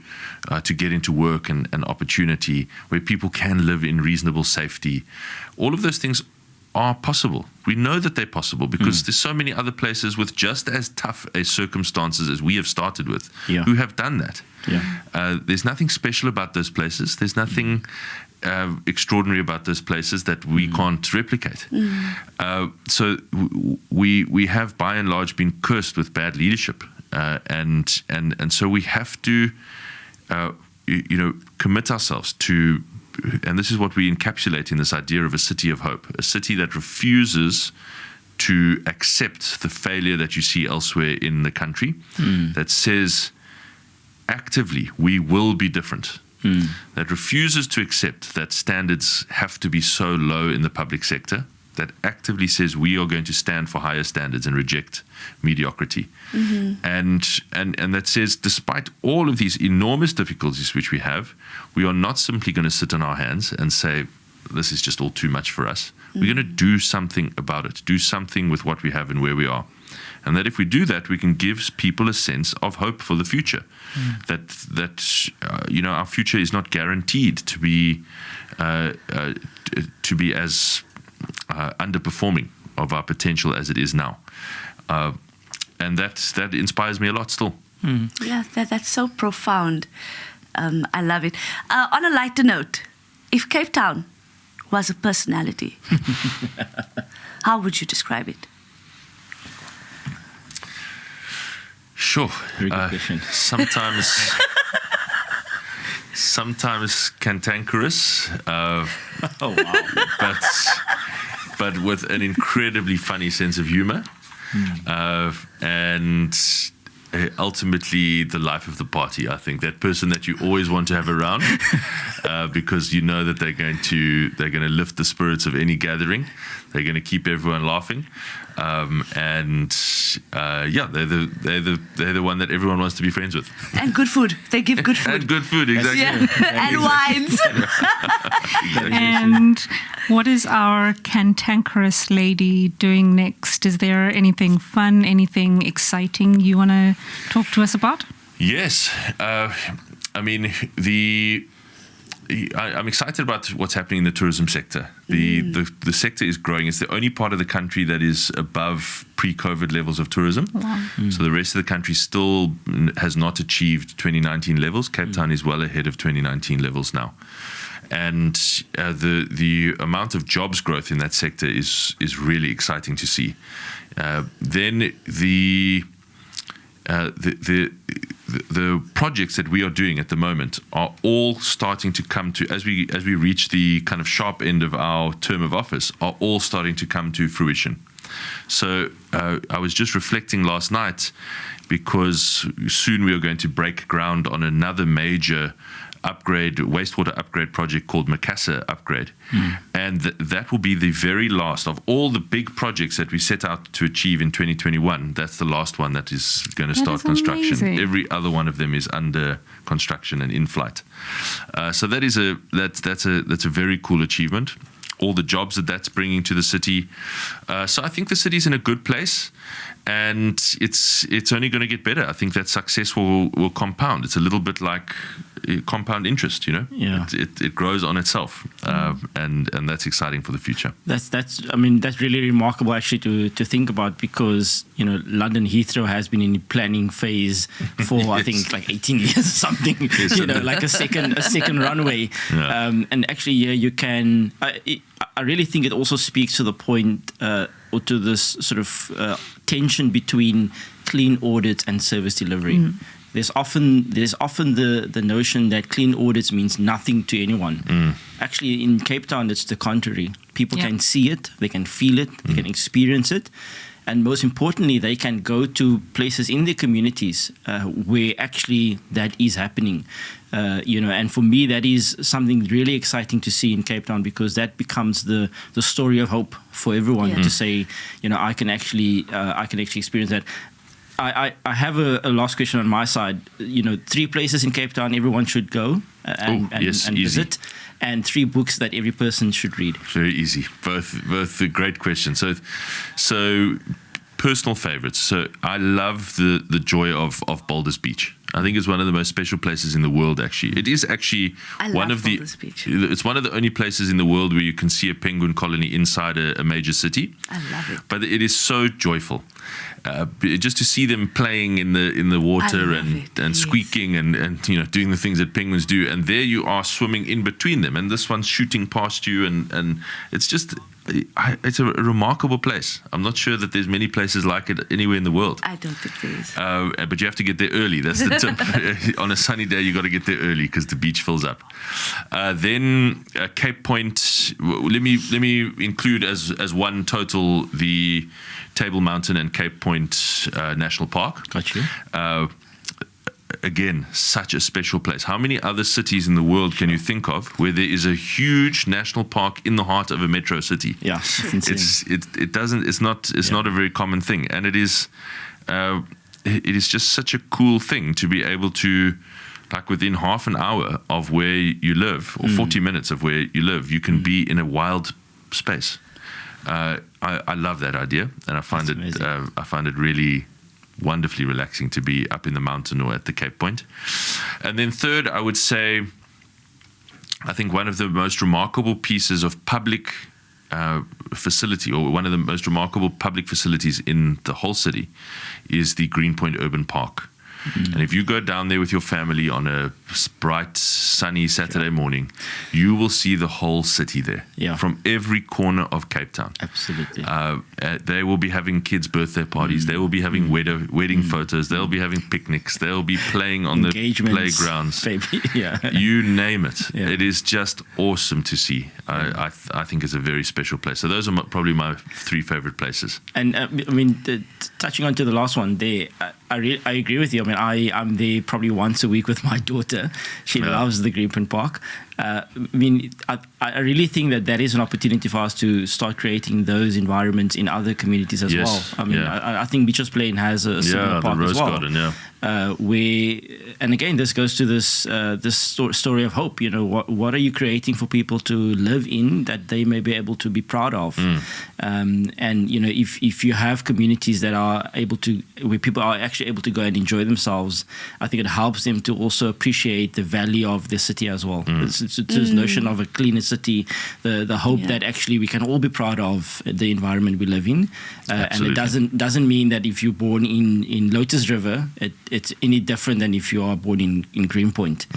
get into work and opportunity, where people can live in reasonable safety. All of those things are possible. We know that they're possible because there's so many other places with just as tough a circumstances as we have started with who have done that. There's nothing special about those places. There's nothing extraordinary about those places that we can't replicate. So we have by and large been cursed with bad leadership, and so we have to commit ourselves to, and this is what we encapsulate in this idea of a city of hope, a city that refuses to accept the failure that you see elsewhere in the country, that says actively we will be different, that refuses to accept that standards have to be so low in the public sector, that actively says we are going to stand for higher standards and reject mediocrity. And that says, despite all of these enormous difficulties which we have, we are not simply going to sit on our hands and say, this is just all too much for us. We're going to do something about it, do something with what we have and where we are. And that if we do that, we can give people a sense of hope for the future. That our future is not guaranteed to be as underperforming of our potential as it is now. And that inspires me a lot still. Yeah, that's so profound. I love it. On a lighter note, if Cape Town was a personality, how would you describe it? Sure. Very good question. Sometimes cantankerous. Oh, wow. But with an incredibly funny sense of humor, and ultimately the life of the party. I think that person that you always want to have around, because you know that they're going to lift the spirits of any gathering. They're going to keep everyone laughing, they're the one that everyone wants to be friends with. And good food. They give good food. And good food, exactly. Yeah. And wines. Exactly. And what is our cantankerous lady doing next? Is there anything fun, anything exciting you want to talk to us about? Yes. I'm excited about what's happening in the tourism sector. The sector is growing. It's the only part of the country that is above pre-COVID levels of tourism. Wow. So the rest of the country still has not achieved 2019 levels. Cape Town is well ahead of 2019 levels now. And the amount of jobs growth in that sector is really exciting to see. Then the projects that we are doing at the moment are all starting to come to, as we reach the kind of sharp end of our term of office, are all starting to come to fruition. So I was just reflecting last night, because soon we are going to break ground on another major wastewater upgrade project called Macassar Upgrade. And that will be the very last of all the big projects that we set out to achieve in 2021. That's the last one that is going to start construction. Amazing. Every other one of them is under construction and in flight. So that's a very cool achievement. All the jobs that's bringing to the city. So I think the city's in a good place, and it's only going to get better. I think that success will compound. It's a little bit like compound interest, Yeah. It grows on itself, and that's exciting for the future. That's really remarkable actually to think about, because London Heathrow has been in the planning phase for I think like 18 years or something. Yes. Like a second runway. Yeah. And actually, you can. I really think it also speaks to the point, or to this sort of tension between clean audits and service delivery. There's often the notion that clean audits means nothing to anyone. Actually, in Cape Town, it's the contrary. People can see it, they can feel it, they can experience it. And most importantly, they can go to places in their communities where actually that is happening. And for me, that is something really exciting to see in Cape Town, because that becomes the story of hope for everyone to say, I can actually experience that. I have a last question on my side. 3 places in Cape Town everyone should go and visit, and 3 books that every person should read. Very easy. Both a great question. So personal favorites. So I love the joy of Boulders Beach. I think it's one of the most special places in the world, actually. It is actually one of the... It's one of the only places in the world where you can see a penguin colony inside a major city. I love it. But it is so joyful. Just to see them playing in the water and squeaking and doing the things that penguins do, and there you are swimming in between them, and this one's shooting past you, and it's just it's a remarkable place. I'm not sure that there's many places like it anywhere in the world. I don't think there is. But you have to get there early. That's the tip. On a sunny day, you got to get there early because the beach fills up. Then Cape Point. Let me include as one total the Table Mountain and Cape Point National Park. Got you. Again, such a special place. How many other cities in the world can you think of where there is a huge national park in the heart of a metro city? Yeah, it's insane. It's not a very common thing, and it is just such a cool thing to be able to, like, within half an hour of where you live, or 40 minutes of where you live, you can be in a wild space. I love that idea, and I find it really wonderfully relaxing to be up in the mountain or at the Cape Point. And then third, I would say, I think one of the most remarkable pieces of public facility, or one of the most remarkable public facilities in the whole city, is the Greenpoint Urban Park. And if you go down there with your family on a bright, sunny Saturday morning, you will see the whole city there, from every corner of Cape Town. Absolutely. They will be having kids' birthday parties. They will be having wedding photos. They'll be having picnics. They'll be playing on the playgrounds. You name it. Yeah. It is just awesome to see. I think it's a very special place. So those are probably my three favorite places. And touching on to the last one there, I agree with you. I mean, I'm there probably once a week with my daughter. She loves the Greenpoint Park. I really think that is an opportunity for us to start creating those environments in other communities as well. I mean, I think Beaches Plain has a similar park as well. Garden, where, and again, this goes to this story of hope. What are you creating for people to live in that they may be able to be proud of? And if you have communities that are where people are actually able to go and enjoy themselves, I think it helps them to also appreciate the value of the city as well. It's this notion of a cleaner city, the hope that actually we can all be proud of the environment we live in, and it doesn't mean that if you're born in Lotus River, it's any different than if you are born in Greenpoint.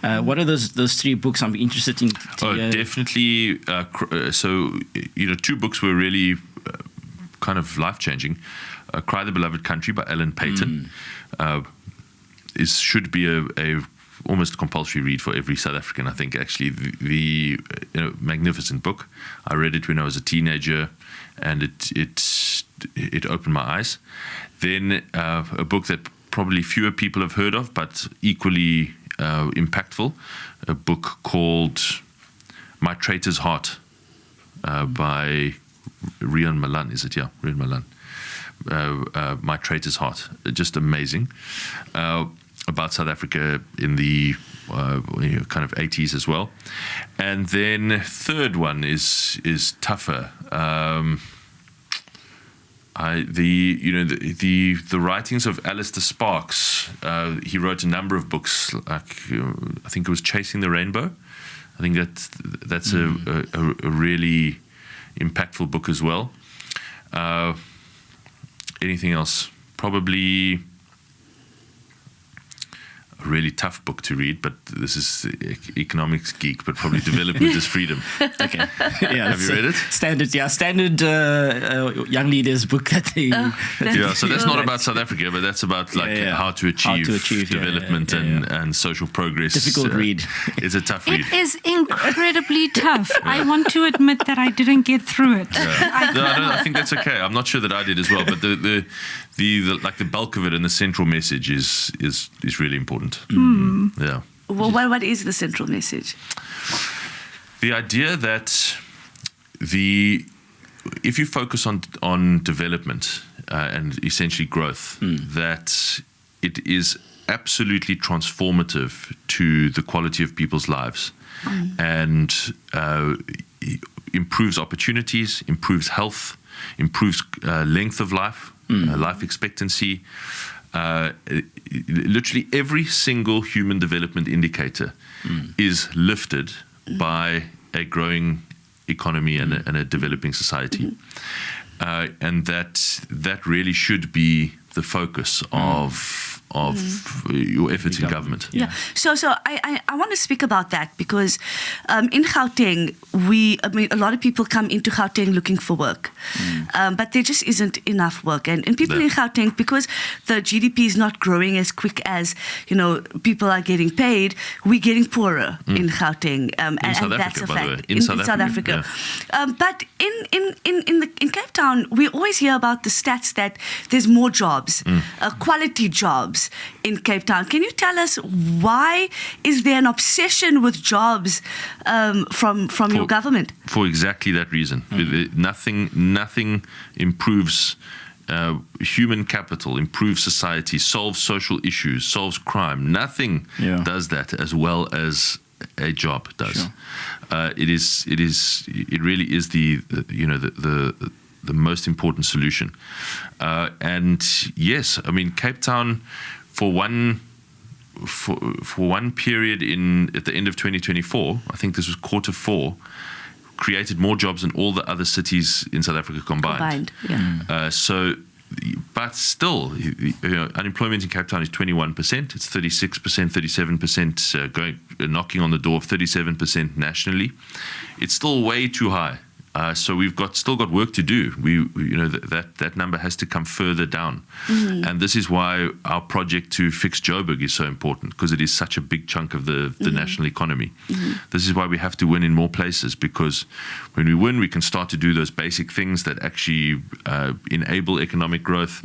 What are those three books I'm interested in? Definitely. So two books were really kind of life-changing. Cry the Beloved Country by Ellen Payton should be a almost compulsory read for every South African, I think, actually. The magnificent book. I read it when I was a teenager, and it opened my eyes. Then a book that probably fewer people have heard of, but equally impactful, a book called My Traitor's Heart by Rian Malan, is it? Yeah, Rian Malan. My Traitor's Heart, just amazing, about South Africa in the kind of 80s as well. And then third one is tougher. The writings of Alistair Sparks. He wrote a number of books. Like I think it was Chasing the Rainbow. I think that's a really impactful book as well. Anything else? Probably a really tough book to read, but this is economics geek, but probably Development is Freedom. Okay. Have you read it? Standard young leaders book that they... so that's not about South Africa, but that's about how to achieve development and social progress. Difficult read. It's a tough read. It is incredibly tough. I want to admit that I didn't get through it. I think that's okay. I'm not sure that I did as well, but the bulk of it and the central message is really important. Yeah. Well, what is the central message? The idea that if you focus on development and essentially growth, that it is absolutely transformative to the quality of people's lives, and improves opportunities, improves health, improves length of life, life expectancy. literally every single human development indicator is lifted by a growing economy and a developing society. And that really should be the focus of your efforts in government. Yeah. So I want to speak about that because in Gauteng, a lot of people come into Gauteng looking for work, but there just isn't enough work. And people in Gauteng, because the GDP is not growing as quick as, people are getting paid, we're getting poorer in Gauteng. And that's a fact. In South Africa. Yeah. But in Cape Town, we always hear about the stats that there's more jobs, quality jobs in Cape Town. Can you tell us why is there an obsession with jobs from your government? For exactly that reason. Nothing improves human capital, improves society, solves social issues, solves crime. Nothing does that as well as a job does. Sure. It really is the most important solution. And yes, I mean, Cape Town, for one period at the end of 2024, I think this was quarter 4, created more jobs than all the other cities in South Africa combined. But still, unemployment in Cape Town is 21%. It's 36%, 37% knocking on the door of 37% nationally. It's still way too high. So we've still got work to do. That number has to come further down, and this is why our project to fix Joberg is so important, because it is such a big chunk of the national economy. This is why we have to win in more places, because when we win, we can start to do those basic things that actually enable economic growth.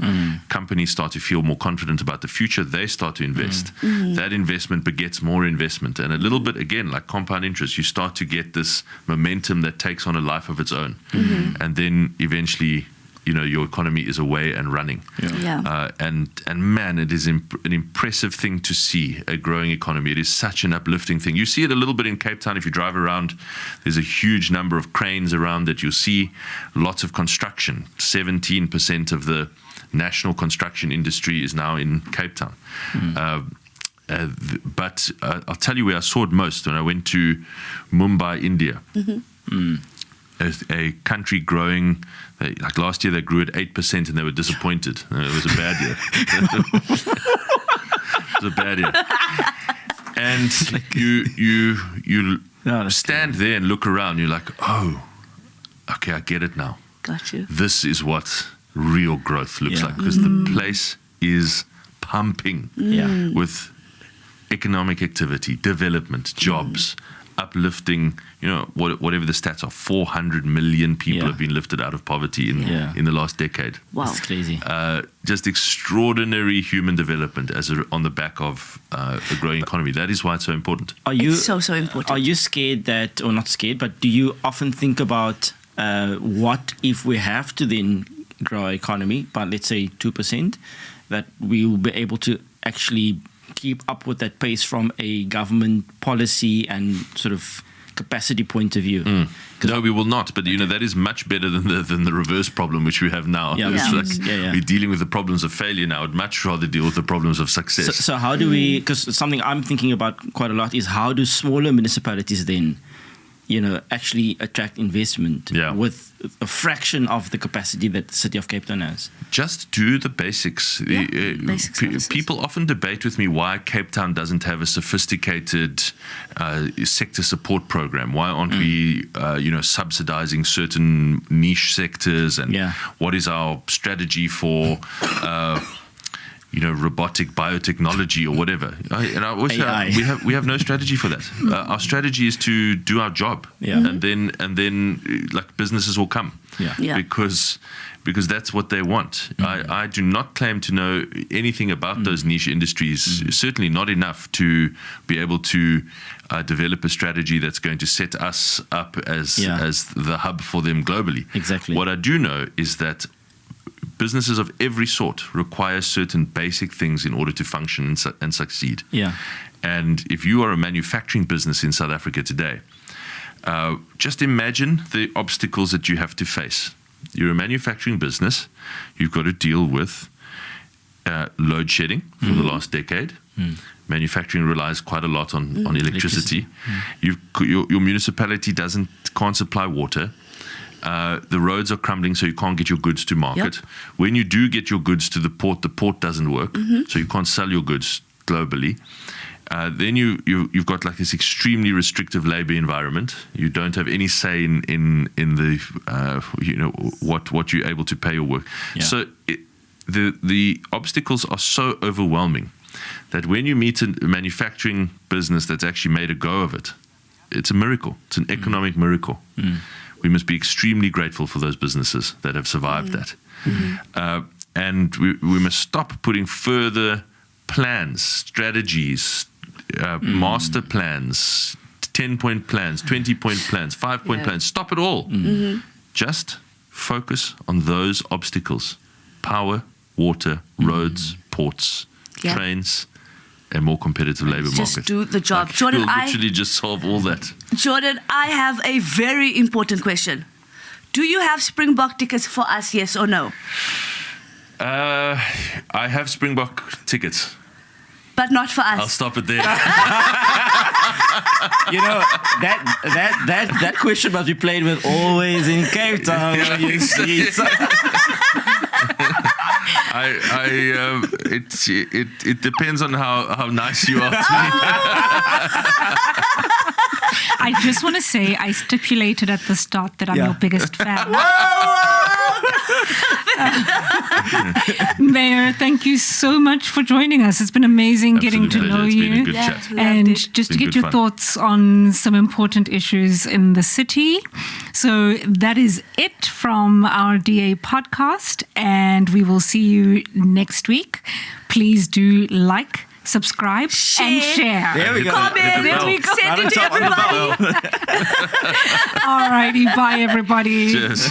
Companies start to feel more confident about the future. They start to invest. That investment begets more investment, and a little bit again, like compound interest, you start to get this momentum that takes on a life of its own, and then eventually, your economy is away and running. And man, it is an impressive thing to see a growing economy. It is such an uplifting thing. You see it a little bit in Cape Town if you drive around. There's a huge number of cranes around that you'll see. Lots of construction. 17% of the national construction industry is now in Cape Town. But I'll tell you where I saw it most when I went to Mumbai, India. A country growing, like last year they grew at 8% and they were disappointed. It was a bad year. It was a bad year. And you stand there and look around, you're like, oh, okay, I get it now. Got you. This is what real growth looks like, because the place is pumping with economic activity, development, jobs, uplifting, whatever the stats are. 400 million people have been lifted out of poverty in the last decade. Wow. That's crazy. Just extraordinary human development on the back of a growing economy. That is why it's so important. It's so important. Are you scared that, or not scared, but do you often think about what if we have to then grow our economy by, let's say, 2%, that we will be able to actually keep up with that pace from a government policy and sort of capacity point of view? No, we will not. But that is much better than the reverse problem which we have now. We're dealing with the problems of failure now. I'd much rather deal with the problems of success. So how do we? Because something I'm thinking about quite a lot is how do smaller municipalities then, actually attract investment with a fraction of the capacity that the city of Cape Town has? Just do the basics. People often debate with me why Cape Town doesn't have a sophisticated sector support program. Why aren't we, subsidizing certain niche sectors? And what is our strategy for robotic biotechnology or whatever. And I always say we have no strategy for that. Our strategy is to do our job, and then like businesses will come, because that's what they want. I do not claim to know anything about those niche industries. Certainly not enough to be able to develop a strategy that's going to set us up as the hub for them globally. Exactly. What I do know is that businesses of every sort require certain basic things in order to function and succeed. And if you are a manufacturing business in South Africa today, just imagine the obstacles that you have to face. You're a manufacturing business. You've got to deal with load shedding for the last decade. Manufacturing relies quite a lot on electricity. Your municipality can't supply water. The roads are crumbling, so you can't get your goods to market. Yep. When you do get your goods to the port doesn't work, so you can't sell your goods globally. Then you've got like this extremely restrictive labor environment. You don't have any say in the what you're able to pay your work. Yeah. So the obstacles are so overwhelming that when you meet a manufacturing business that's actually made a go of it, it's a miracle. It's an economic miracle. We must be extremely grateful for those businesses that have survived that. And we must stop putting further plans, strategies, master plans, 10-point plans, 20-point plans, 5-point plans. Stop it all. Just focus on those obstacles. Power, water, roads, ports, trains, and more competitive labor market. Just do the job. Like, Geordin, we'll literally just solve all that. Geordin, I have a very important question. Do you have Springbok tickets for us, yes or no? I have Springbok tickets. But not for us. I'll stop it there. You know, that question must be played with always in Cape Town. You see. It depends on how nice you are to me. I just want to say I stipulated at the start that I'm your biggest fan. Mayor, thank you so much for joining us. It's been amazing getting to know It's you. been a good chat. And just to get your thoughts on some important issues in the city. So that is it from our DA podcast, and we will see you next week. Please do like, subscribe, and share. There we go. Comment. There we go. Send it to everybody. All righty. Bye, everybody. Cheers.